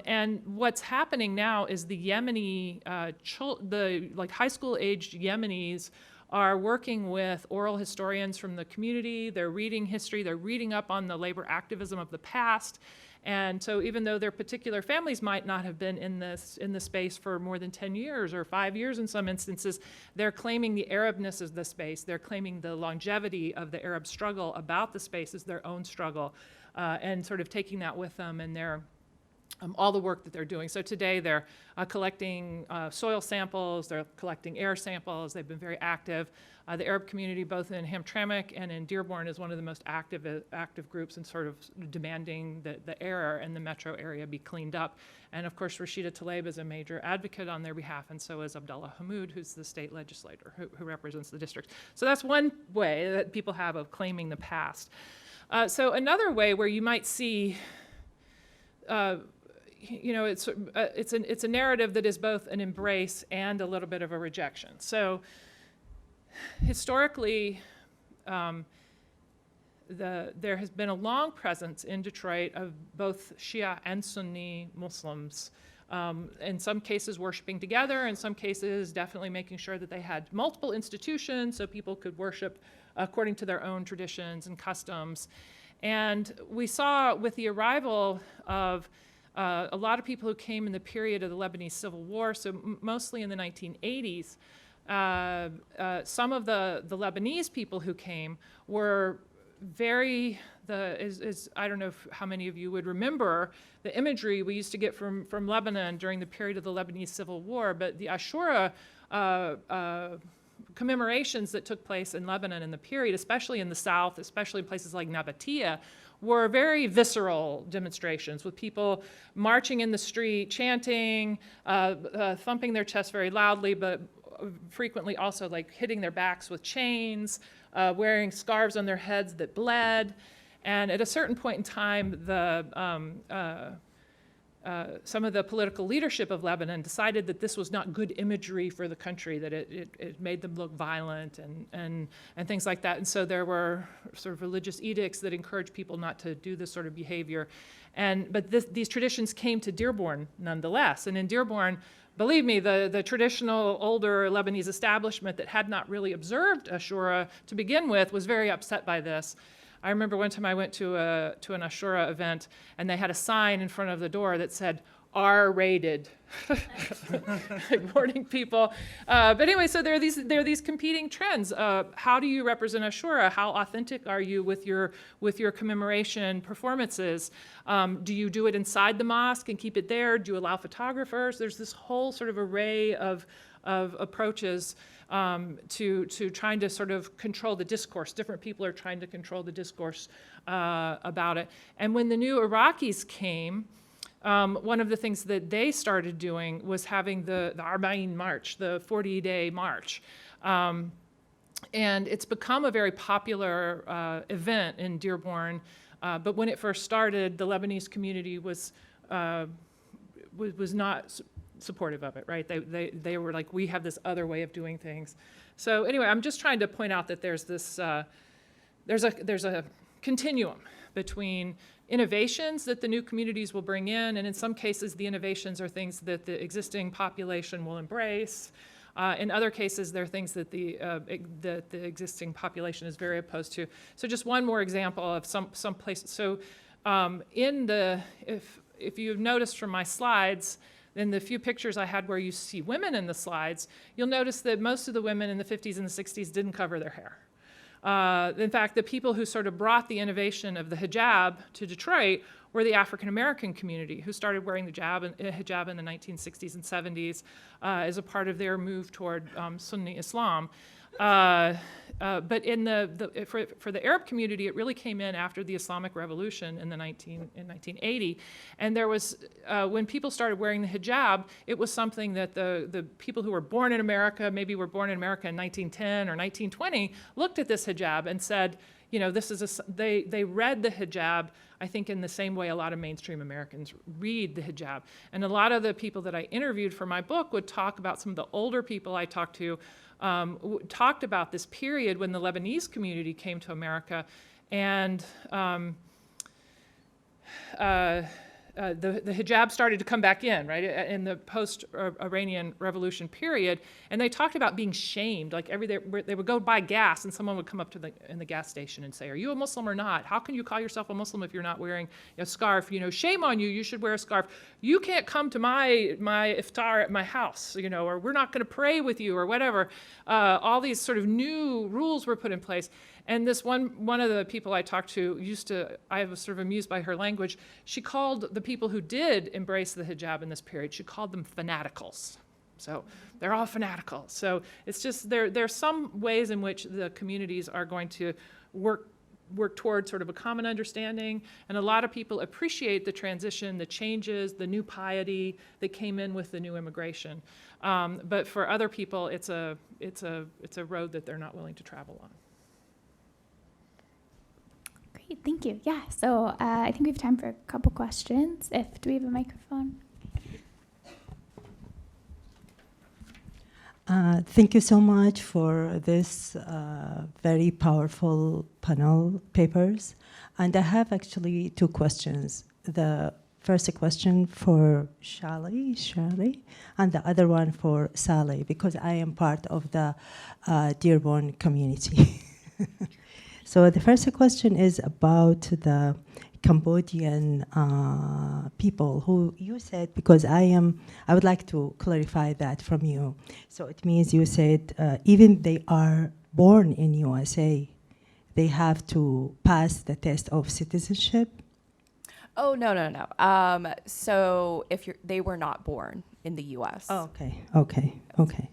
And what's happening now is the Yemeni, the high school aged Yemenis are working with oral historians from the community. They're reading history. They're reading up on the labor activism of the past. And so even though their particular families might not have been in the space for more than 10 years or 5 years in some instances, they're claiming the Arabness of the space. They're claiming the longevity of the Arab struggle about the space as their own struggle and sort of taking that with them in their all the work that they're doing. So today they're collecting soil samples, they're collecting air samples, they've been very active. The Arab community, both in Hamtramck and in Dearborn, is one of the most active groups in sort of demanding that the air in the metro area be cleaned up. And of course, Rashida Tlaib is a major advocate on their behalf, and so is Abdullah Hammoud, who's the state legislator who represents the district. So that's one way that people have of claiming the past. So another way where you might see it's a narrative that is both an embrace and a little bit of a rejection. So historically, there has been a long presence in Detroit of both Shia and Sunni Muslims, in some cases worshiping together, in some cases definitely making sure that they had multiple institutions so people could worship according to their own traditions and customs. And we saw with the arrival of a lot of people who came in the period of the Lebanese Civil War, so mostly in the 1980s, some of the Lebanese people who came were very, I don't know how many of you would remember the imagery we used to get from Lebanon during the period of the Lebanese Civil War, but the Ashura commemorations that took place in Lebanon in the period, especially in the south, especially in places like Nabatea, were very visceral demonstrations with people marching in the street, chanting, thumping their chests very loudly, but frequently also like hitting their backs with chains, wearing scarves on their heads that bled. And at a certain point in time, some of the political leadership of Lebanon decided that this was not good imagery for the country, that it made them look violent and things like that. And so there were sort of religious edicts that encouraged people not to do this sort of behavior. But these traditions came to Dearborn nonetheless. And in Dearborn, believe me, the traditional older Lebanese establishment that had not really observed Ashura to begin with was very upset by this. I remember one time I went to an Ashura event, and they had a sign in front of the door that said, R-rated, like warning people. But anyway, so there are these competing trends. How do you represent Ashura? How authentic are you with your commemoration performances? Do you do it inside the mosque and keep it there? Do you allow photographers? There's this whole sort of array of approaches to trying to sort of control the discourse. Different people are trying to control the discourse about it. And when the new Iraqis came, one of the things that they started doing was having the Arba'in March, the 40-day march. And it's become a very popular event in Dearborn. But when it first started, the Lebanese community was not supportive of it, right? They were like, we have this other way of doing things. So anyway, I'm just trying to point out that there's this, there's a continuum between innovations that the new communities will bring in, and in some cases the innovations are things that the existing population will embrace. In other cases, there are things that the existing population is very opposed to. So just one more example of some places. So if you've noticed from my slides, in the few pictures I had where you see women in the slides, you'll notice that most of the women in the 50s and the 60s didn't cover their hair. In fact, the people who sort of brought the innovation of the hijab to Detroit were the African American community, who started wearing the hijab in the 1960s and 70s as a part of their move toward Sunni Islam. But for the Arab community, it really came in after the Islamic Revolution in 1980. And there was, when people started wearing the hijab, it was something that the people who were born in America, maybe were born in America in 1910 or 1920, looked at this hijab and said, you know, they read the hijab, I think, in the same way a lot of mainstream Americans read the hijab. And a lot of the people that I interviewed for my book would talk about, some of the older people I talked to, talked about this period when the Lebanese community came to America, and the hijab started to come back in, right, in the post-Iranian Revolution period, and they talked about being shamed. Like they would go buy gas, and someone would come up to in the gas station and say, "Are you a Muslim or not? How can you call yourself a Muslim if you're not wearing a scarf? You know, shame on you. You should wear a scarf. You can't come to my iftar at my house, you know, or we're not going to pray with you, or whatever." All these sort of new rules were put in place. And this one of the people I talked to I was sort of amused by her language. She called the people who did embrace the hijab in this period, she called them fanaticals. So they're all fanatical. So it's just, there's some ways in which the communities are going to work toward sort of a common understanding, and a lot of people appreciate the transition, the changes, the new piety that came in with the new immigration. But for other people, it's a road that they're not willing to travel on. Great, thank you. Yeah, so I think we have time for a couple questions. Do we have a microphone? Thank you so much for this very powerful panel papers. And I have actually two questions. The first question for Shirley, and the other one for Sally, because I am part of the Dearborn community. So the first question is about the Cambodian people who you said, because I would like to clarify that from you. So it means you said even they are born in USA, they have to pass the test of citizenship? Oh, no. So they were not born in the U.S. Oh, okay.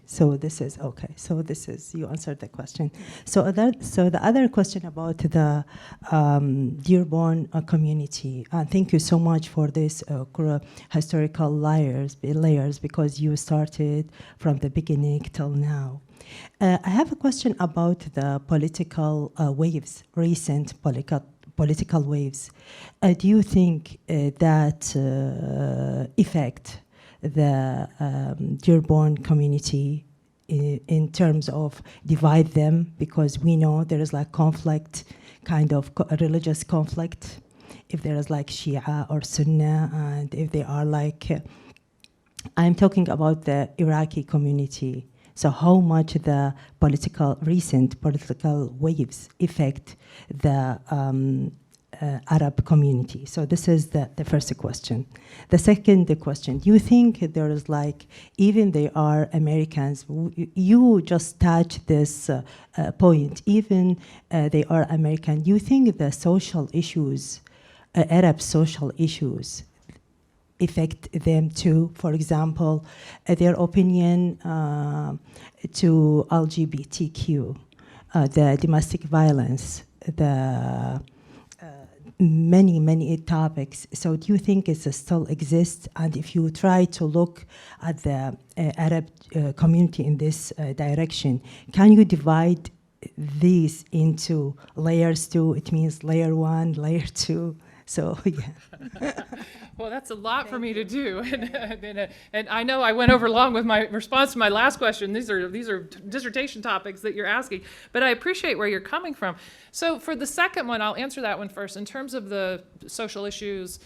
So this is okay. So this is, you answered the question. So the other question about the Dearborn community. Thank you so much for this historical layers, because you started from the beginning till now. I have a question about the political waves, recent political waves. Do you think that affect the Dearborn community in terms of divide them? Because we know there is like conflict, kind of religious conflict, if there is like Shia or Sunnah, and if they are like, I'm talking about the Iraqi community. So how much the recent political waves affect the Arab community? So this is the first question. The second question, do you think there is like, even they are Americans, you just touched this point, even they are American, do you think the social issues, Arab social issues, affect them too? For example, their opinion to LGBTQ, the domestic violence, the many topics. So do you think it still exists? And if you try to look at the Arab community in this direction, can you divide these into layers too? It means layer 1, layer 2. So yeah. Well, that's a lot for me to do, and I know I went over long with my response to my last question. These are dissertation topics that you're asking, but I appreciate where you're coming from. So for the second one, I'll answer that one first. In terms of the social issues,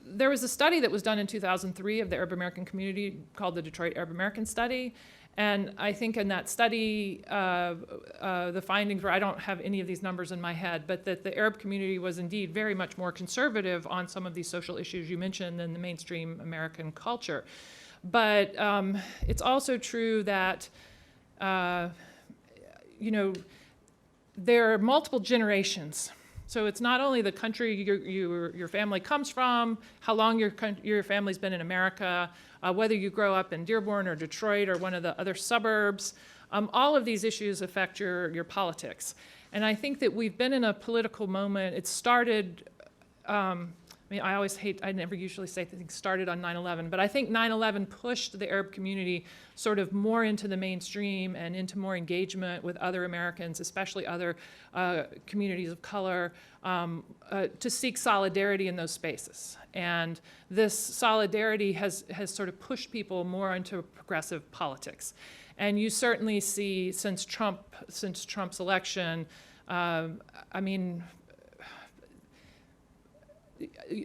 there was a study that was done in 2003 of the Arab American community called the Detroit Arab American Study. And I think in that study, the findings were, I don't have any of these numbers in my head, but that the Arab community was indeed very much more conservative on some of these social issues you mentioned than the mainstream American culture. But it's also true that, there are multiple generations. So it's not only the country your family comes from, how long your family's been in America, whether you grow up in Dearborn or Detroit or one of the other suburbs. All of these issues affect your politics. And I think that we've been in a political moment. It started, I never usually say things started on 9/11, but I think 9/11 pushed the Arab community sort of more into the mainstream and into more engagement with other Americans, especially other communities of color, to seek solidarity in those spaces. And this solidarity has sort of pushed people more into progressive politics. And you certainly see since Trump's election,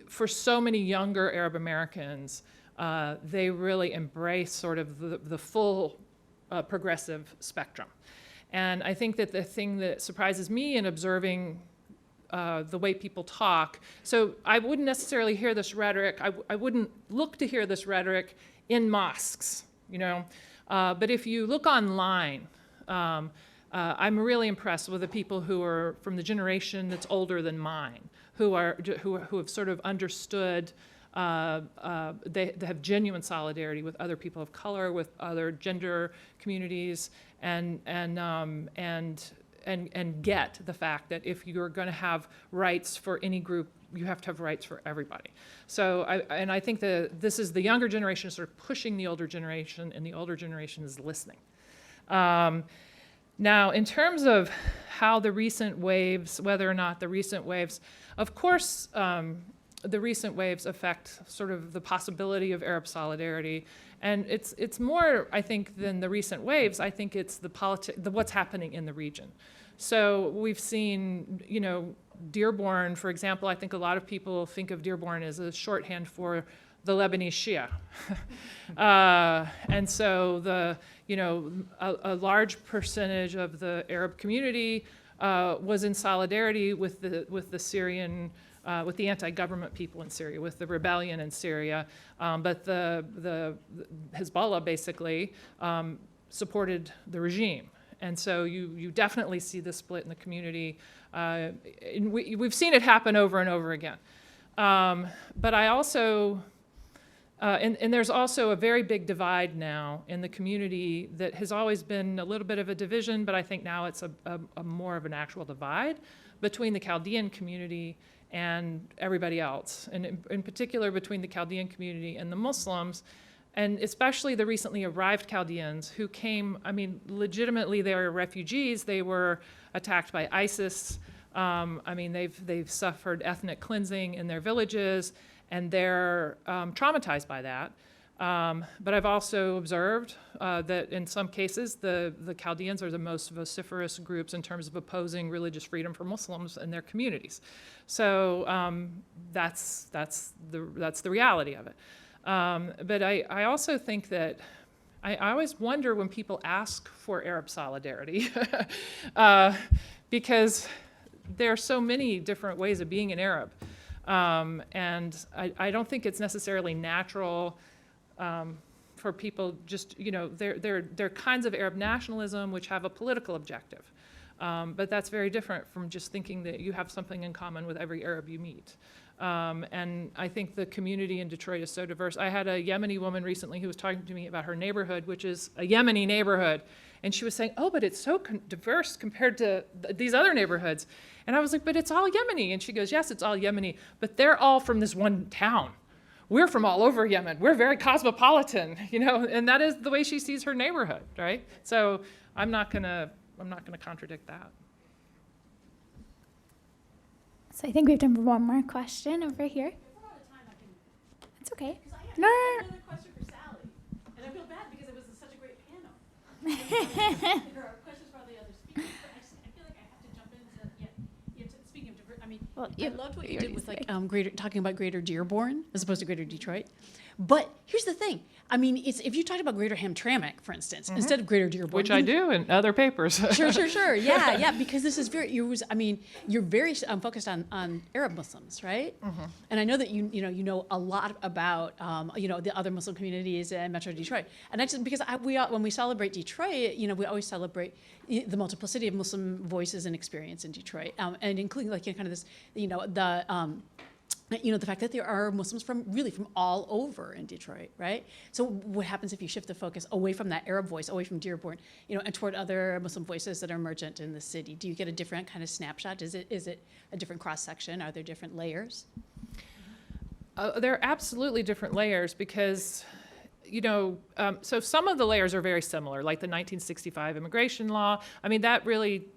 for so many younger Arab Americans, they really embrace sort of the full progressive spectrum. And I think that the thing that surprises me in observing the way people talk, so I wouldn't necessarily hear this rhetoric, I wouldn't look to hear this rhetoric in mosques, but if you look online, I'm really impressed with the people who are from the generation that's older than mine, who have sort of understood. They have genuine solidarity with other people of color, with other gender communities, and get the fact that if you're going to have rights for any group, you have to have rights for everybody. So I think that this is the younger generation sort of pushing the older generation, and the older generation is listening. Now, in terms of how the recent waves, whether or not the recent waves, of course, the recent waves affect sort of the possibility of Arab solidarity. And it's more, I think, than the recent waves. I think it's what's happening in the region. So we've seen, Dearborn, for example. I think a lot of people think of Dearborn as a shorthand for the Lebanese Shia. And so a large percentage of the Arab community was in solidarity with the Syrian, with the anti-government people in Syria, with the rebellion in Syria. But the Hezbollah basically supported the regime. And so you definitely see the split in the community. We've seen it happen over and over again. But I also, and there's also a very big divide now in the community that has always been a little bit of a division, but I think now it's a more of an actual divide between the Chaldean community and everybody else, and in particular between the Chaldean community and the Muslims, and especially the recently arrived Chaldeans who came, legitimately they were refugees. They were attacked by ISIS. They've suffered ethnic cleansing in their villages, and they're traumatized by that. But I've also observed that in some cases the Chaldeans are the most vociferous groups in terms of opposing religious freedom for Muslims in their communities. So that's the reality of it. But I also think that I always wonder when people ask for Arab solidarity because there are so many different ways of being an Arab. And I don't think it's necessarily natural for people just, there are kinds of Arab nationalism which have a political objective. But that's very different from just thinking that you have something in common with every Arab you meet. And I think the community in Detroit is so diverse. I had a Yemeni woman recently who was talking to me about her neighborhood, which is a Yemeni neighborhood. And she was saying, oh, but it's so diverse compared to these other neighborhoods. And I was like, but it's all Yemeni. And she goes, yes, it's all Yemeni, but they're all from this one town. We're from all over Yemen. We're very cosmopolitan, and that is the way she sees her neighborhood, right? So I'm not gonna contradict that. So I think we have time for one more question over here. It's okay. No. Another question for Sally, and I feel bad because it was such a great panel. There are questions for all the other speakers, but I feel like I have to jump into speaking of I loved what you did with talking about Greater Dearborn as opposed to Greater Detroit. But here's the thing. If you talked about Greater Hamtramck, for instance, instead of Greater Dearborn. Which I do in other papers. Sure. Yeah, because this is you're very focused on Arab Muslims, right? Mm-hmm. And I know that you know a lot about, the other Muslim communities in Metro Detroit. And I just, because when we celebrate Detroit, we always celebrate the multiplicity of Muslim voices and experience in Detroit, and including kind of this, the fact that there are Muslims from all over in Detroit, right? So what happens if you shift the focus away from that Arab voice, away from Dearborn, and toward other Muslim voices that are emergent in the city? Do you get a different kind of snapshot? Is it a different cross-section? Are there different layers? There are absolutely different layers because, so some of the layers are very similar, like the 1965 immigration law. That really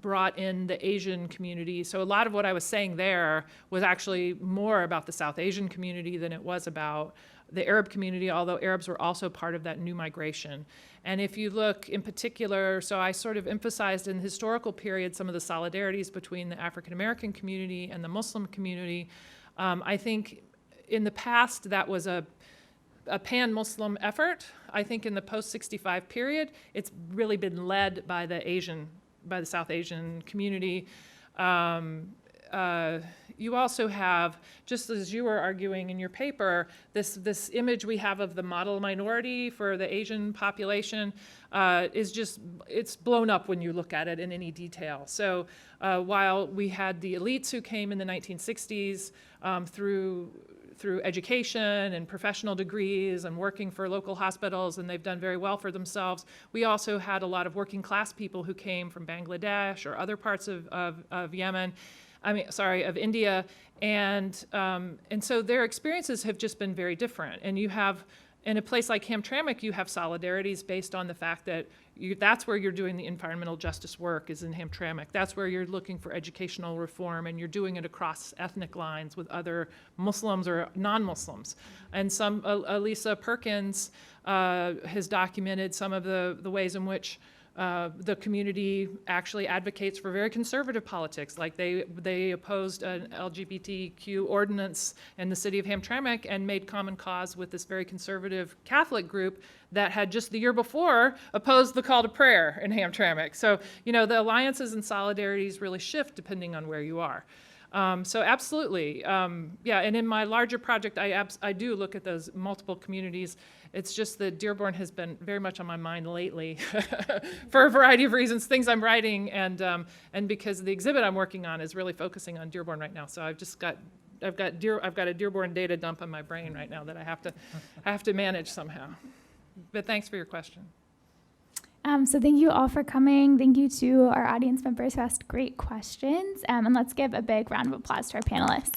brought in the Asian community. So a lot of what I was saying there was actually more about the South Asian community than it was about the Arab community, although Arabs were also part of that new migration. And if you look in particular, so I sort of emphasized in the historical period some of the solidarities between the African American community and the Muslim community. I think in the past that was a pan-Muslim effort. I think in the post-65 period, it's really been led by the South Asian community. you also have, just as you were arguing in your paper, this image we have of the model minority for the Asian population it's blown up when you look at it in any detail. So while we had the elites who came in the 1960s through education and professional degrees and working for local hospitals, and they've done very well for themselves, we also had a lot of working class people who came from Bangladesh or other parts of Yemen, of India, and so their experiences have just been very different. And you have, in a place like Hamtramck, you have solidarities based on the fact that that's where you're doing the environmental justice work, is in Hamtramck. That's where you're looking for educational reform, and you're doing it across ethnic lines with other Muslims or non-Muslims. And Elisa Perkins has documented some of the ways in which the community actually advocates for very conservative politics. Like they opposed an LGBTQ ordinance in the city of Hamtramck and made common cause with this very conservative Catholic group that had just the year before opposed the call to prayer in Hamtramck. So, the alliances and solidarities really shift depending on where you are. So absolutely, and in my larger project, I do look at those multiple communities. It's just that Dearborn has been very much on my mind lately for a variety of reasons, things I'm writing, and because the exhibit I'm working on is really focusing on Dearborn right now. So I've got a Dearborn data dump in my brain right now that I have to manage somehow. But thanks for your question. So thank you all for coming. Thank you to our audience members who asked great questions. And let's give a big round of applause to our panelists.